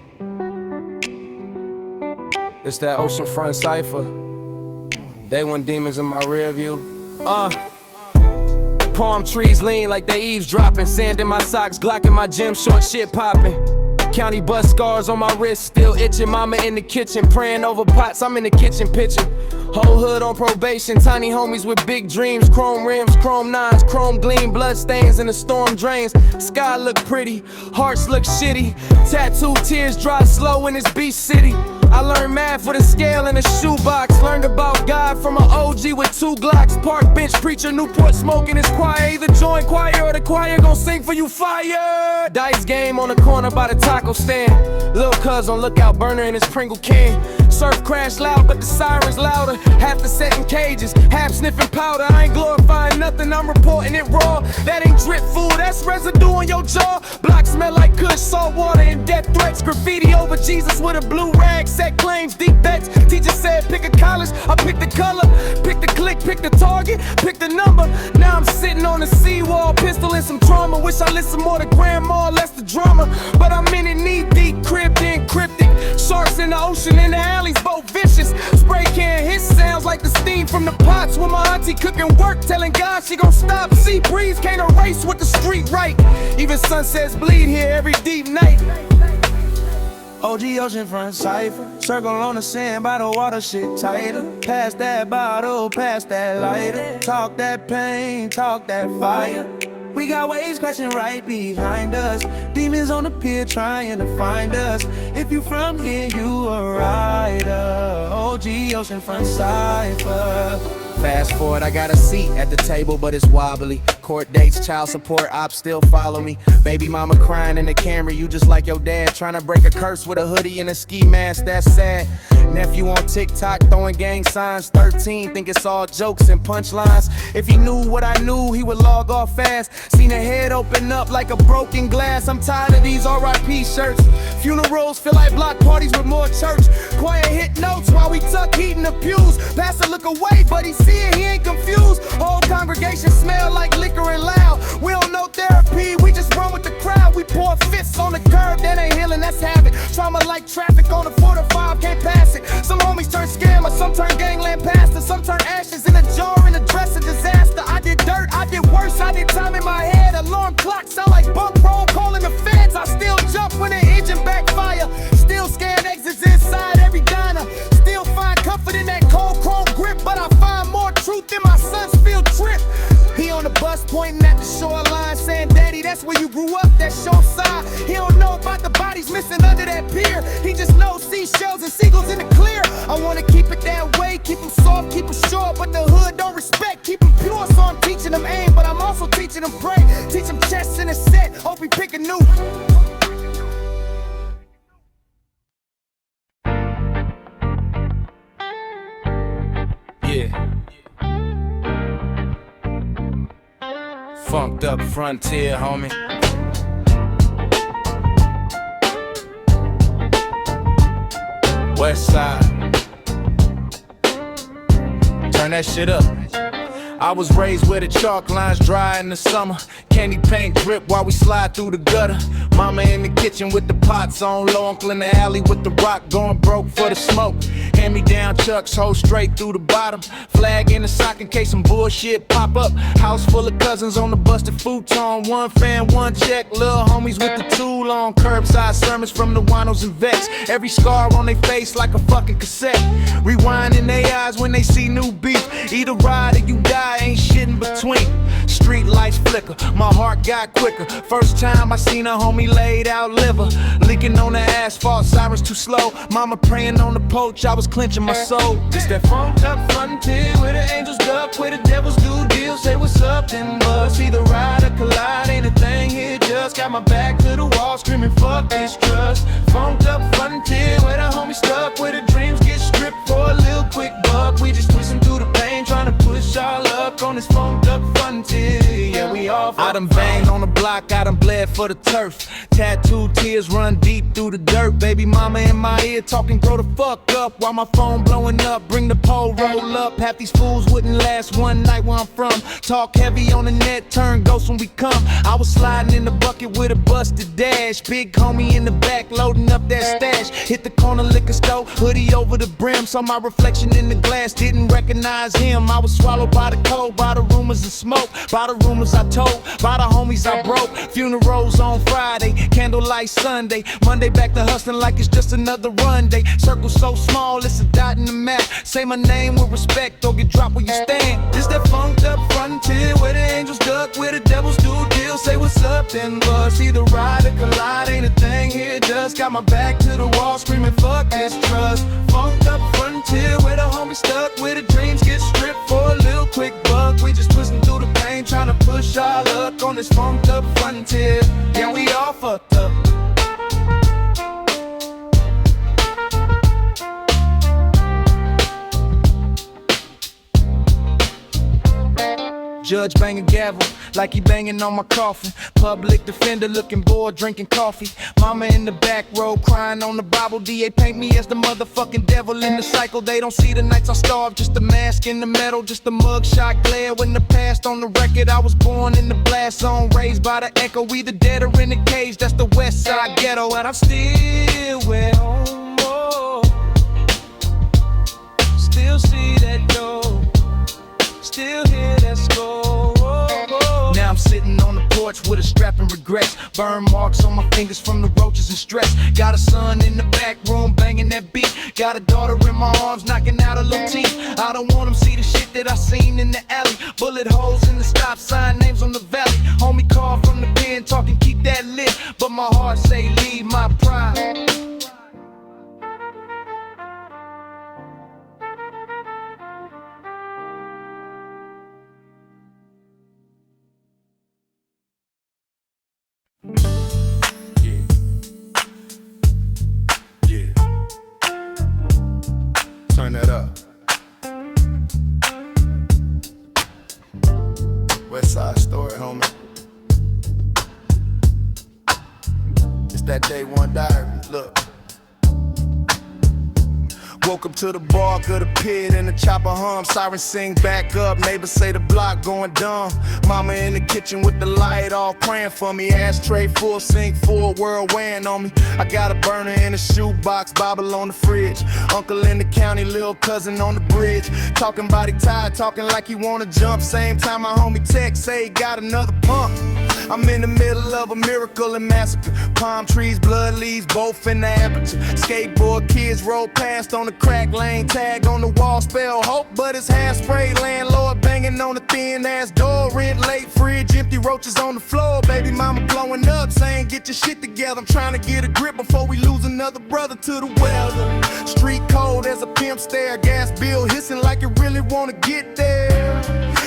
It's that Oceanfront Cipher. Day one demons in my rear view. Palm trees lean like they eavesdropping. Sand in my socks, Glock in my gym, short shit popping. County bus scars on my wrist, still itching. Mama in the kitchen, praying over pots, I'm in the kitchen pitching. Whole hood on probation, tiny homies with big dreams. Chrome rims, chrome nines, chrome gleam, blood stains and the storm drains. Sky look pretty, hearts look shitty. Tattooed tears dry slow in this beach city. I learned math with a scale and a shoebox. Learned about God from an OG with 2 Glocks. Park bench preacher, Newport smoking his choir. Either join choir or the choir gon' sing for you fire. Dice game on the corner by the taco stand. Lil' cuz on lookout, burner in his Pringle can. Surf crash loud, but the sirens louder. Half the set in cages, half sniffing powder. I ain't glorifying nothing, I'm reporting it raw. That ain't drip food, that's residue on your jaw. Block smell like kush, salt water and death threats. Graffiti over Jesus with a blue rag. Set claims, deep bets. Teacher said pick a college, I pick the color. Pick the click, pick the target, pick the number. Now I'm sitting on the seawall, pistol and some trauma. Wish I listened more to grandma, less the drama. But I'm in it knee deep, cribbed and cryptic. Sharks in the ocean, in the alleys, both vicious. Spray can hit sounds like the steam from the pots. When my auntie cooking work, telling God she gon' stop. Sea breeze can't erase what the street right. Even sunsets bleed here every deep night. OG Oceanfront Cipher, circle on the sand by the water, shit tighter. Pass that bottle, pass that lighter. Talk that pain, talk that fire. We got waves crashing right behind us. Demons on the pier trying to find us. If you from here, you a rider. OG Oceanfront Cipher. Fast forward, I got a seat at the table, but it's wobbly. Court dates, child support, ops still follow me. Baby mama crying in the camera, you just like your dad. Trying to break a curse with a hoodie and a ski mask, that's sad. Nephew on TikTok throwing gang signs. 13, think it's all jokes and punchlines. If he knew what I knew, he would log off fast. Seen a head open up like a broken glass. I'm tired of these RIP shirts. Funerals feel like block parties with more church. Choir hit notes while we tuck heat in the pews. Pastor look away, but he see it, he ain't confused. Whole congregation smell like liquor and loud. We don't know therapy, we just run with the crowd. We pour fists on the curb, that ain't healing, that's habit. Trauma like traffic on the 4 to 5, can't pass it. Some homies turn scammers, some turn gangland pastors, some turn ashes in a jar and address a disaster. I did dirt, I did worse, I did time in my head. Alarm clock sound like bump roll, calling the feds. I still jump when the engine backfire. Still scan exits inside every diner. Still find comfort in that cold chrome grip, but I find more truth in my son's field trip. He on the bus pointing at the shoreline, saying, Daddy, that's where you grew up, that's your side. He don't know about the bodies missing under that pier. He just knows seashells and seagulls in the clear. I wanna keep it that way, keep them soft, keep them short, but the hood don't respect, keep them pure. So I'm teaching them aim, but I'm also teaching them pray. Teach them chess in a set, hope we pick a new. Yeah. Funked up frontier, homie. West side. Turn that shit up. I was raised where the chalk lines dry in the summer. Candy paint drip while we slide through the gutter. Mama in the kitchen with the pots on low. Uncle in the alley with the rock going broke for the smoke. Hand me down chucks, hold straight through the bottom. Flag in the sock in case some bullshit pop up. House full of cousins on the busted futon. One fan, one check, little homies with the tool on. Curbside sermons from the winos and vets. Every scar on their face like a fucking cassette. Rewind in their eyes when they see new beef. Either ride or you die, ain't shit in between. Street lights flicker, my heart got quicker. First time I seen a homie laid out liver. Leaking on the asphalt, sirens too slow. Mama praying on the porch, I was clenching my soul. It's that funked up frontier where the angels duck, where the devils do deals. Say what's up then bust. Either ride or collide, ain't a thing here. Just got my back to the wall, screaming fuck this trust. Funked up frontier where the homies stuck, where the dreams get stripped for a little quick buck. We just twisting through the pain, trying to push our luck on this funked up frontier. Yeah, we all I done banged on the block, I done bled for the turf. Tattooed tears run deep through the dirt. Baby mama in my ear talking, grow the fuck up. While my phone blowing up, bring the pole, roll up. Half these fools wouldn't last one night where I'm from. Talk heavy on the net, turn ghosts when we come. I was sliding in the bucket with a busted dash. Big homie in the back, loading up that stash. Hit the corner liquor store, hoodie over the brim. Saw my reflection in the glass, didn't recognize him. I was swallowed by the cold, by the rumors and smoke. By the rumors I told, by the homies I broke. Funerals on Friday, candlelight Sunday. Monday back to hustling like it's just another run day. Circle so small, it's a dot in the map. Say my name with respect or get dropped where you stand. This that funked up frontier where the angels duck, where the devils do deals. Say what's up then bust. Either ride or collide, ain't a thing here. Just got my back to the wall, screaming fuck this trust. Funked up frontier where the homies stuck, where the dreams get stripped for a little quick buck. We just twisting through the pain, trying to push our luck on this funked up frontier. Yeah, we all fucked up. Judge banging gavel like he banging on my coffin. Public defender looking bored, drinking coffee. Mama in the back row crying on the Bible. DA paint me as the motherfucking devil in the cycle. They don't see the nights I starve, just a mask in the metal, just a mugshot glare. When the past on the record, I was born in the blast zone, raised by the echo. We the dead or in the cage, that's the west side ghetto. And I'm still where home, oh. Still see that door, still hear that score. Now I'm sitting on the porch porch with a strap and regrets. Burn marks on my fingers from the roaches and stress. Got a son in the back room banging that beat. Got a daughter in my arms knocking out a little teeth. I don't want them see the shit that I seen in the alley. Bullet holes in the stop sign, names on the valley. Homie called from the pen talking keep that lit, but my heart say leave my pride. Turn that up. West Side Story, homie. It's that day one diary, look. Woke up to the bark of the pit and the chopper hum. Sirens sing back up, neighbors say the block going dumb. Mama in the kitchen with the light off, praying for me. Ashtray full, sink full, world weighing on me. I got a burner in the shoebox, Bible on the fridge. Uncle in the county, little cousin on the bridge. Talking body tired, talking like he wanna jump. Same time my homie text, say he got another pump. I'm in the middle of a miracle and massacre. Palm trees, blood leaves, both in the aperture. Skateboard kids roll past on the crack lane. Tag on the wall, spell hope, but it's hairspray. Landlord banging on the thin ass door. Rent late, fridge empty, roaches on the floor. Baby mama blowing up, saying get your shit together. I'm trying to get a grip before we lose another brother to the weather. Street cold as a pimp stare. Gas bill hissing like it really wanna get there.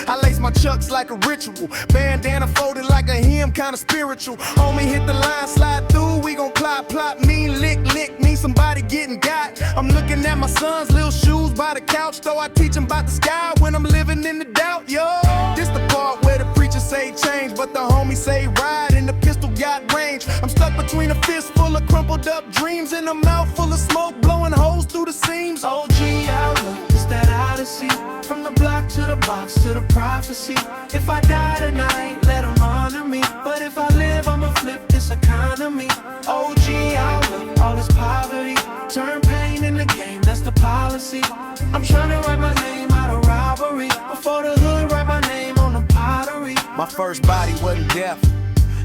I lace my chucks like a ritual. Bandana folded like a hymn, kinda spiritual. Homie hit the line, slide through, we gon' plot, mean lick, mean somebody getting got. I'm looking at my son's little shoes by the couch, though I teach him about the sky when I'm living in the doubt, yo. This the part where the preacher say change, but the homie say ride, and the pistol got range. I'm stuck between a fist full of crumpled up dreams and a mouth full of smoke blowing holes through the seams. OG Outlook, it's that Odyssey. From the block to the box to the prophecy. If I die tonight, let them honor me. But if I live, I'ma flip this economy. OG Outlook, all this poverty. Turn pain in the game, that's the policy. I'm trying to write my name out of robbery. Before the hood, write my name on the pottery. My first body wasn't death,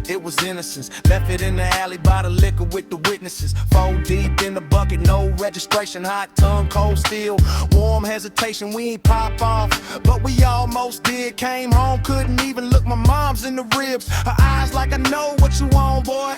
it was innocence. Left it in the alley by the liquor with the witnesses. 4 deep in the bucket, no registration. Hot tongue, cold steel, warm hesitation. We ain't pop off, but we almost did. Came home, couldn't even look my mom's in the ribs. Her eyes like I know what you want, boy.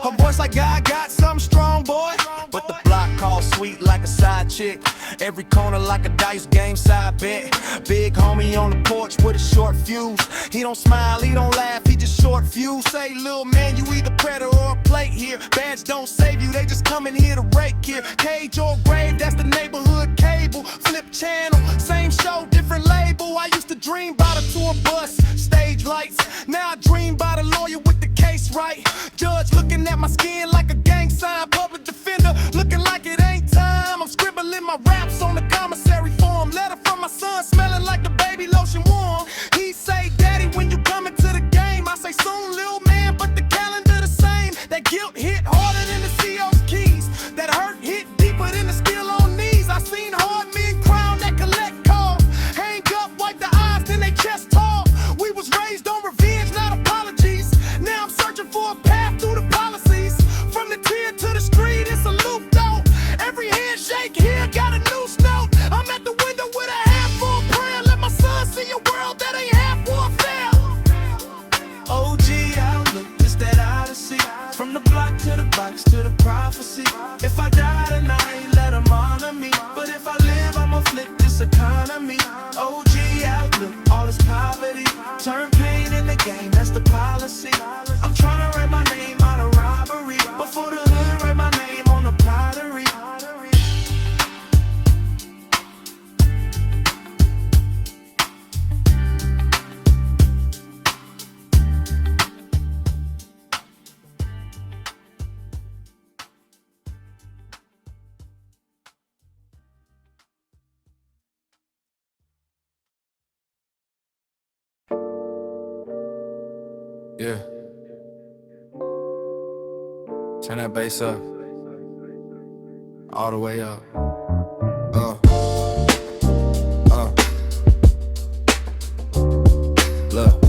Her voice like God got something strong, boy. But the block called sweet like a side chick. Every corner like a dice game side bet. Big homie on the porch with a short fuse. He don't smile, he don't laugh, he just short fuse. Say, little man, you either predator or a plate here. Badge don't save you, they just come in here to rake here. Cage or grave, that's the neighborhood cable. Flip channel, same show, different label. I used to dream about a tour bus, stage lights. Now I dream about a lawyer with the case right. Judge looking at my skin like a gang sign. Public defender looking like it ain't time. I'm scribbling my raps on the commissary form. Letter from my son smelling like the baby lotion warm. He say, daddy, when you come into the game, I say soon, little man, but the calendar the same. That guilt hit harder than the CO's keys. That hurt hit deeper than the skill on knees. I seen hard men crown that collect calls. Hang up, wipe the eyes, then they chest tall. We was raised on revenge, not apologies. Now I'm searching for a path through the policies. From the tier to the street, it's a loop though. Every handshake here got a noose note. I'm at the window with a handful of prayer. Let my son see a world that ain't half warfare. OG Outlook, it's that Odyssey. From the block to the box to the prophecy. If I die tonight, let them honor me. But if I live, I'ma flip this economy. OG Outlook, all this poverty. Turn pain in the game, that's the policy. I'm trying to write my name out of robbery. Before the hood, write my name on the pottery. Yeah. Turn that bass up. All the way up. Look.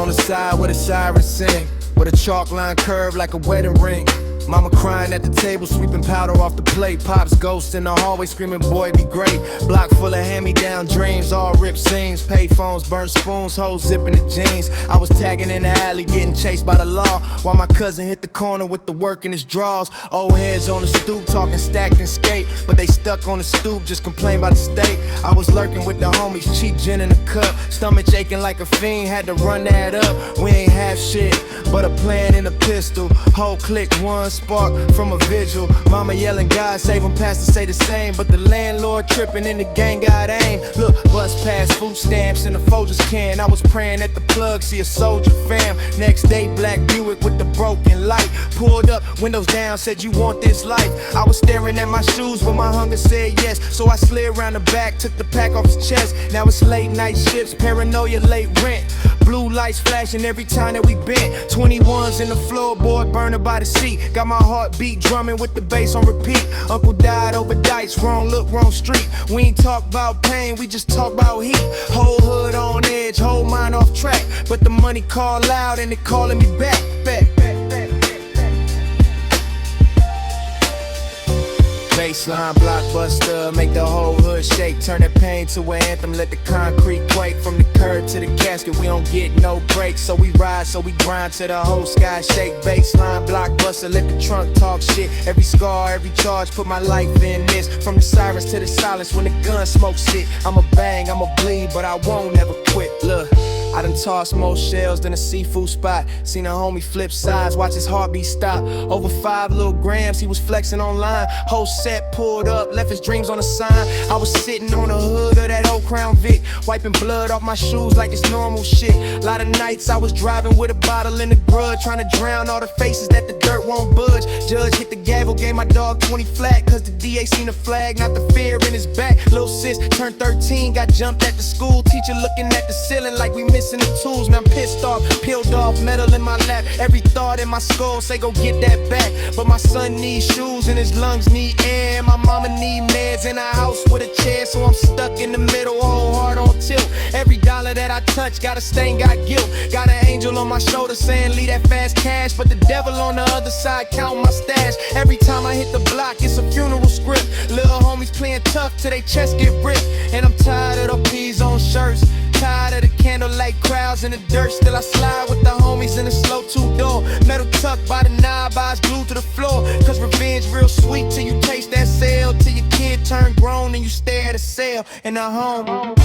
the side where the sirens sing, with a chalk line curve like a wedding ring. Mama crying at the table, sweeping powder off the plate. Pops ghost in the hallway screaming, boy, be great. Block full of hand-me-down dreams, all ripped seams. Pay phones, burnt spoons, hoes zipping the jeans. I was tagging in the alley, getting chased by the law, while my cousin hit the corner with the work in his drawers. Old heads on the stoop, talking stacked and skate, but they stuck on the stoop, just complain about the state. I was lurking with the homies, cheap gin in a cup, stomach aching like a fiend, had to run that up. We ain't have shit, but a plan and a pistol. Whole clique, one spark from a vigil. Mama yelling, God save him, pastor say the same, but the landlord tripping and the gang got aim. Look, bus pass, food stamps in a Folgers can. I was praying at the plug, see a soldier fam. Next day, black Buick with the broken light. Pulled up, windows down, said you want this life. I was staring at my shoes, but my hunger said yes. So I slid around the back, took the pack off his chest. Now it's late night shifts, paranoia, late rent. Blue lights flashing every time that we bent. 21s in the floorboard, burning by the seat. Got my heartbeat drumming with the bass on repeat. Uncle died over dice, wrong look, wrong street. We ain't talk about pain, we just talk about heat. Whole hood on edge, whole mind off track. But the money call loud and it calling me back. Bassline blockbuster, make the whole hood shake. Turn that pain to an anthem, let the concrete quake. From the curb to the casket, we don't get no breaks. So we ride, so we grind till the whole sky shake. Bassline blockbuster, let the trunk talk shit. Every scar, every charge, put my life in this. From the sirens to the silence, when the gun smoke shit. I'ma bang, I'ma bleed, but I won't ever quit. Look, I done tossed more shells than a seafood spot. Seen a homie flip sides, watch his heartbeat stop. Over 5 little grams, he was flexing online. Whole set pulled up, left his dreams on the sign. I was sitting on the hood of that old Crown Vic, wiping blood off my shoes like it's normal shit. Lot of nights I was driving with a bottle in the grudge, trying to drown all the faces that the dirt won't budge. Judge hit the gavel, gave my dog 20 flat, cause the DA seen the flag, not the fear in his back. Little sis turned 13, got jumped at the school. Teacher looking at the ceiling like we missing the tools. Man, I'm pissed off, peeled off, metal in my lap. Every thought in my skull say go get that back. But my son needs shoes and his lungs need air. My mama need meds in a house with a chair. So I'm stuck in the middle, whole heart on tilt. Every dollar that I touch got a stain, got guilt. Got an angel on my shoulder saying leave that fast cash, but the devil on the other side counting my stash. Every time I hit the block, it's a funeral script. Little homies playing tough till they chest get ripped. And I'm tired of the peas on shirts, tired of the candlelight crowds in the dirt. Still I slide with the homies in the slow 2-door. Metal tucked by the knob, eyes glued to the floor. Cause revenge real sweet till you taste that sale. Till your kid turn grown and you stare at a sale in a home.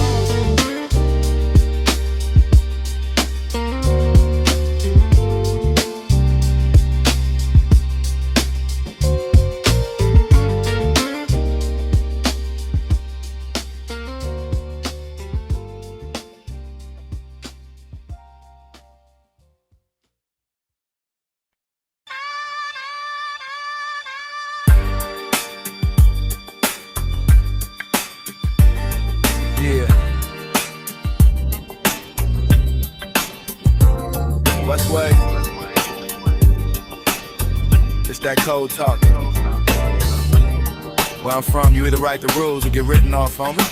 Westwave. It's that cold talk. Where I'm from, you either write the rules or get written off on me.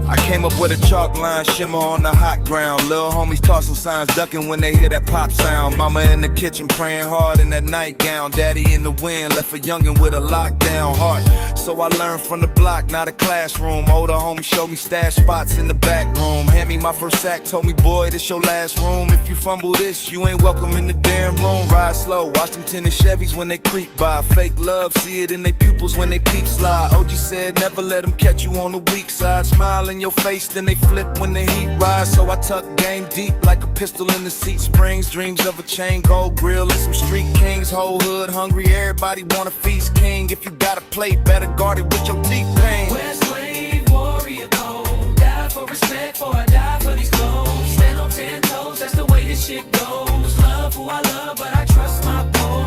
I came up with a chalk line, shimmer on the hot ground. Little homies tossing signs, ducking when they hear that pop sound. Mama in the kitchen praying hard in that nightgown. Daddy in the wind, left a youngin' with a lockdown heart. So I learned from the block, not a classroom. Older homie showed me stash spots in the back room. Hand me my first sack, told me, boy, this your last room. If you fumble this, you ain't welcome in the damn room. Ride slow, watch them tinted Chevys when they creep by. Fake love, see it in they pupils when they peep slide. OG said, never let them catch you on the weak side. Smile in your face, then they flip when the heat rise. So I tuck game deep like a pistol in the seat springs. Dreams of a chain, gold grill, and some street kings. Whole hood hungry, everybody wanna feast king. If you gotta play, better guard it with your teeth pain. Westwave, warrior code. Die for respect, for I die for these clothes. Stand on 10 toes, that's the way this shit goes. Love who I love, but I trust my pole.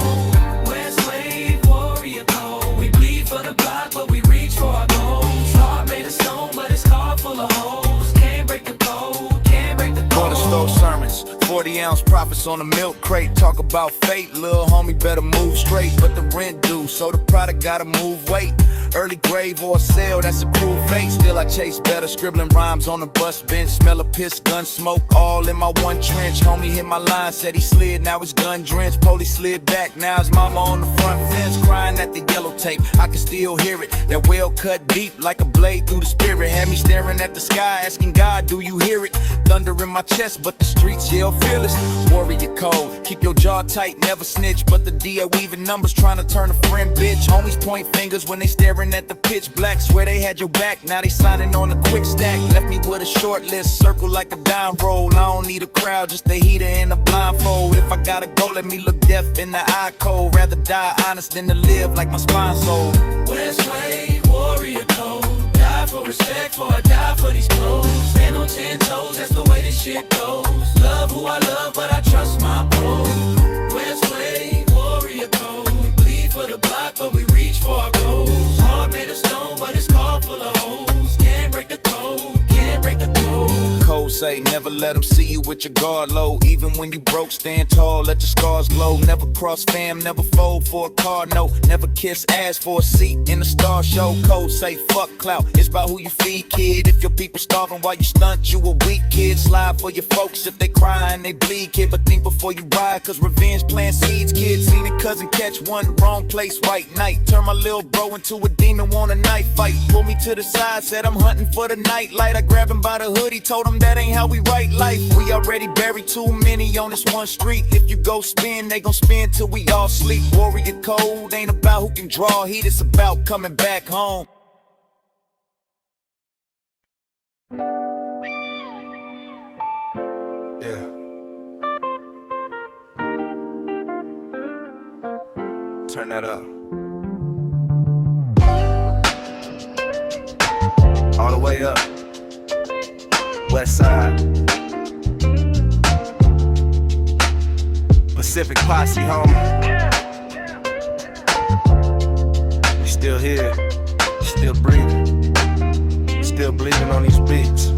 Westwave, warrior code. We bleed for the block, but we reach for our goals. Heart made of stone, but it's car full of holes. Can't break the code, can't break the code. Corner store sermons, 40-ounce profits on a milk crate. Talk about fate, little homie better move straight. But the rent due, so the product gotta move weight. Early grave or a cell, that's a cruel fate. Still I chase better, scribbling rhymes on the bus bench. Smell of piss, gun smoke, all in my one trench. Homie hit my line, said he slid, now it's gun drenched. Police slid back, now his mama on the front fence, crying at the yellow tape. I can still hear it, that well cut deep like a blade through the spirit. Had me staring at the sky, asking God, do you hear it? Thunder in my chest, but the streets yell fearless. Warrior code, keep your jaw tight, never snitch. But the DA weaving numbers, trying to turn a friend bitch. Homies point fingers when they staring at the pitch black. Swear they had your back, now they signing on the quick stack. Left me with a short list, circle like a dime roll. I don't need a crowd, just a heater and a blindfold. If I gotta go, let me look death in the eye cold. Rather die honest than to live like my spine sold. Westwave, warrior code. Die for respect, for I die for these clothes. Stand on 10 toes, that's the way this shit goes. Love who I love, but I trust my bros. Westwave, warrior code. Bleed for the block, but we reach for our goals. Heart made of stone, but it's car full of holes. Can't break the code, can't break the code. Code say never let them see you with your guard low. Even when you broke, stand tall, let your scars glow. Never cross fam, never fold for a car, no. Never kiss ass for a seat in the star show. Code say fuck clout, it's about who you feed, kid. If your people starving while you stunt, you a weak kid. Slide for your folks if they cry and they bleed, kid. But think before you ride, cause revenge plant seeds, kid. Seen a cousin catch one, wrong place, right night. Turn my little bro into a demon, want a knife fight. Pull me to the side, said I'm hunting for the night light. I grabbed him by the hoodie, told him that ain't how we write life. We already buried too many on this one street. If you go spin, they gon' spin till we all sleep. Warrior code ain't about who can draw heat, it's about coming back home. Yeah. Turn that up. All the way up. West side. Pacific Posse, homie. We still here, still breathing, still bleeding on these beats.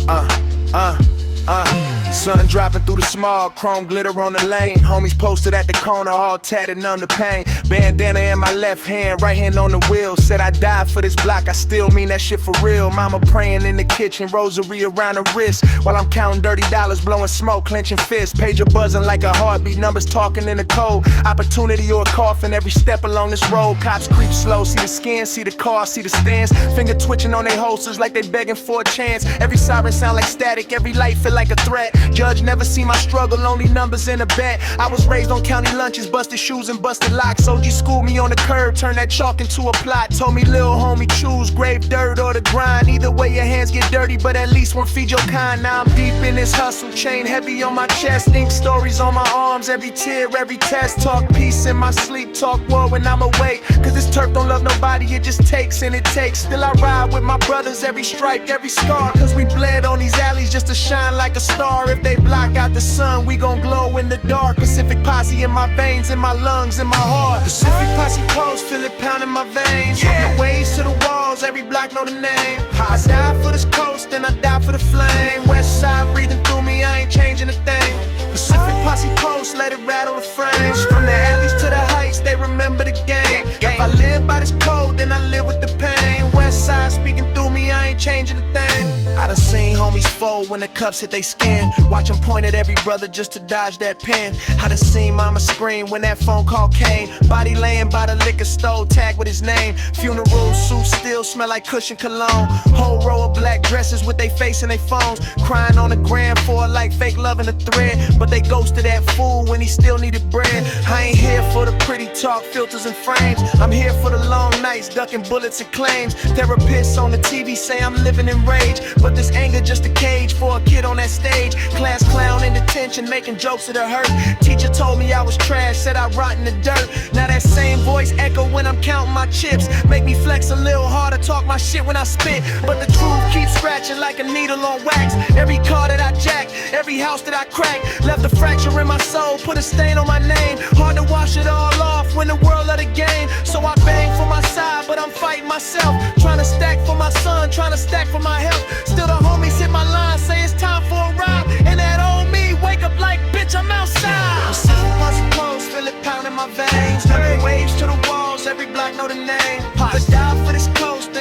Sun dropping through the smog, chrome glitter on the lane. Homies posted at the corner, all tatted, numb the pain. Bandana in my left hand, right hand on the wheel. Said I died for this block, I still mean that shit for real. Mama praying in the kitchen, rosary around her wrist, while I'm counting dirty dollars, blowing smoke, clenching fists. Pager buzzing like a heartbeat, numbers talking in the code. Opportunity or a coffin every step along this road. Cops creep slow, see the skin, see the car, see the stands. Finger twitching on their holsters like they begging for a chance. Every siren sound like static, every light feel like a threat. Judge never see my struggle, only numbers in a bet. I was raised on county lunches, busted shoes and busted locks. OG schooled me on the curb, turned that chalk into a plot. Told me lil homie choose grave dirt or the grind. Either way your hands get dirty, but at least one feed your kind. Now I'm deep in this hustle, chain heavy on my chest. Ink stories on my arms, every tear, every test. Talk peace in my sleep, talk war when I'm awake. Cause this turf don't love nobody, it just takes and it takes. Still I ride with my brothers, every stripe, every scar. Cause we bled on these alleys just to shine like a star. If they block out the sun, we gon' glow in the dark. Pacific Posse in my veins, in my lungs, in my heart. Pacific Posse close, feel it pound in my veins. From the waves to the walls, every block know the name. I die for this coast, and I die for the flame. West side breathing through me, I ain't changing a thing. Pacific Posse close, let it rattle the frames. From the alleys to the heights, they remember the game. If I live by this code, then I live with the pain. West side speaking through me, I ain't changing a thing. I done seen homies fold when the cups hit they skin. Watch them point at every brother just to dodge that pen. I done seen mama scream when that phone call came. Body laying by the liquor store, tagged with his name. Funeral suits still smell like cushion cologne. Whole row of black dresses with they face and they phones. Crying on the gram for a like fake love in a thread. But they ghosted that fool when he still needed bread. I ain't here for the pretty talk, filters and frames. I'm here for the long nights, ducking bullets and claims. Therapists on the TV say I'm living in rage, but this anger just a cage for a kid on that stage. Class clown in detention, making jokes that hurt. Teacher told me I was trash, said I rot in the dirt. Now that same voice echo when I'm counting my chips. Make me flex a little harder, talk my shit when I spit. But the truth keeps scratching like a needle on wax. Every car that I jack, every house that I crack, left a fracture in my soul, put a stain on my name. Hard to wash it all off when the world of the game. So I bang for my side, but I'm fighting myself. Trying to stack for my son, trying to stack for my health. Still the homies hit my line, say it's time for a ride. And that old me wake up like, bitch, I'm outside. Pacific Posse close, feel it pound in my veins. Turning waves to the walls, every block know the name. I die for this coast,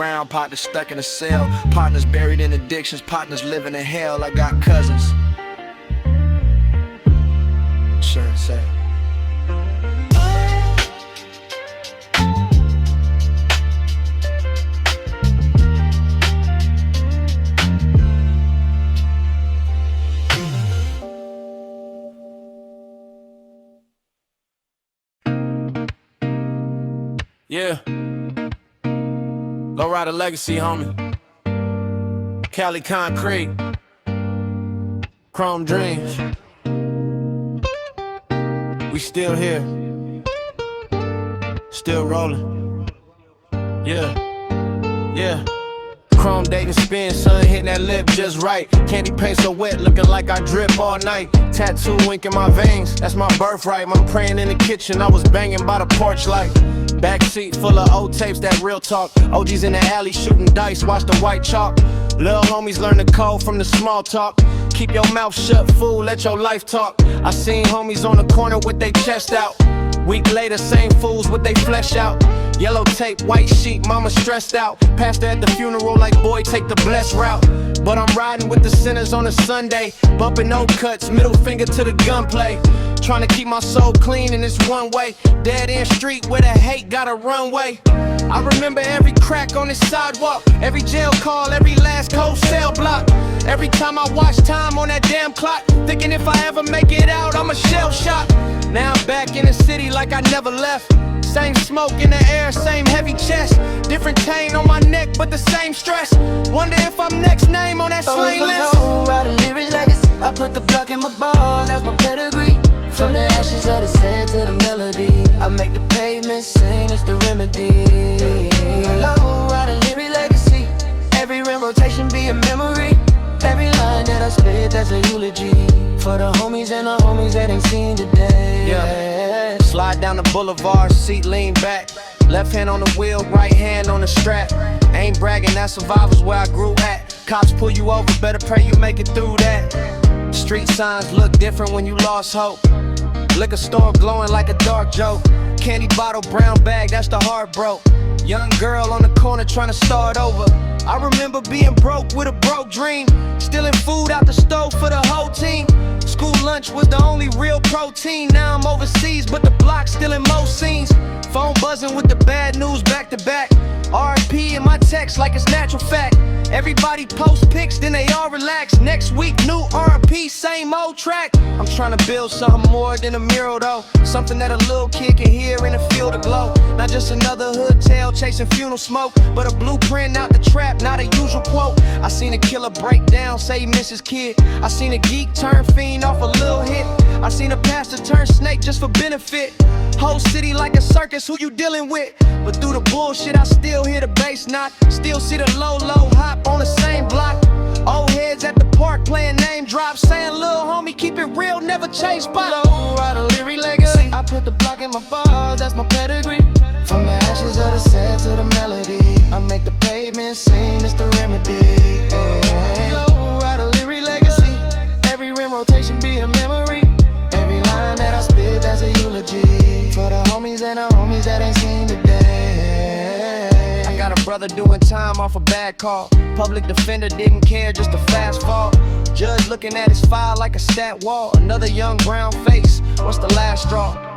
ground, partners stuck in a cell, partners buried in addictions, partners living in hell. I got cousins. Sure, say. Yeah. Lowrider legacy, homie. Cali concrete. Chrome dreams. We still here. Still rolling. Yeah. Yeah. Chrome dating spin, sun hitting that lip just right. Candy paint so wet, looking like I drip all night. Tattoo ink in my veins, that's my birthright. I'm praying in the kitchen, I was banging by the porch light. Backseat full of old tapes, that real talk. OGs in the alley shooting dice, watch the white chalk. Lil' homies learn the code from the small talk. Keep your mouth shut, fool, let your life talk. I seen homies on the corner with their chest out. Week later, same fools with they flesh out. Yellow tape, white sheet, mama stressed out. Pastor at the funeral like, boy, take the blessed route. But I'm riding with the sinners on a Sunday. Bumping no cuts, middle finger to the gunplay. Trying to keep my soul clean in this one way. Dead end street where the hate got a runway. I remember every crack on this sidewalk, every jail call, every last cold cell block. Every time I watch time on that damn clock, thinking if I ever make it out, I'm a shell shock. Now I'm back in the city like I never left. Same smoke in the air, same heavy chest. Different chain on my neck, but the same stress. Wonder if I'm next name on that slain list. Lowrider lyric legacy. I put the block in my ball, that's my pedigree. From the ashes of the sand to the melody, I make the pavement sing, it's the remedy. Lowrider lyric legacy. Every rim rotation be a memory. Every line that I spit, that's a eulogy. For the homies and the homies that ain't seen today. Yeah. Slide down the boulevard, seat lean back. Left hand on the wheel, right hand on the strap. Ain't bragging, that survival's where I grew at. Cops pull you over, better pray you make it through that. Street signs look different when you lost hope. Liquor store glowing like a dark joke. Candy bottle, brown bag, that's the heart broke. Young girl on the corner trying to start over. I remember being broke with a broke dream. Stealing food out the stove for the whole team. School lunch was the only real protein. Now I'm overseas, but the block still in most scenes. Phone buzzing with the bad news back to back. RP in my text like it's natural fact. Everybody post pics, then they all relax. Next week, new RP, same old track. I'm trying to build something more than a mural though. Something that a little kid can hear in a field of glow. Not just another hood tale chasing funeral smoke, but a blueprint out the trap, not a usual quote. I seen a killer break down, say he miss his kid. I seen a geek turn fiend off a little hit. I seen a pastor turn snake just for benefit. Whole city like a circus, who you dealing with? But through the bullshit, I still hear the bass knot. Still see the low hop on the same block. Old heads at the park playing name drops, saying little homie keep it real, never change spot. Lowrider lyric legacy. I put the block in my ball, that's my pedigree. From the ashes of the sand to the melody, I make the pavement sing, it's the remedy. Lowrider lyric legacy. Every rim rotation be a memory. Every line that I spit, that's a eulogy. For the homies and the homies that ain't seen today. I got a brother doing time off a bad call. Public defender didn't care, just a fast fall. Judge looking at his file like a stat wall. Another young brown face, what's the last straw?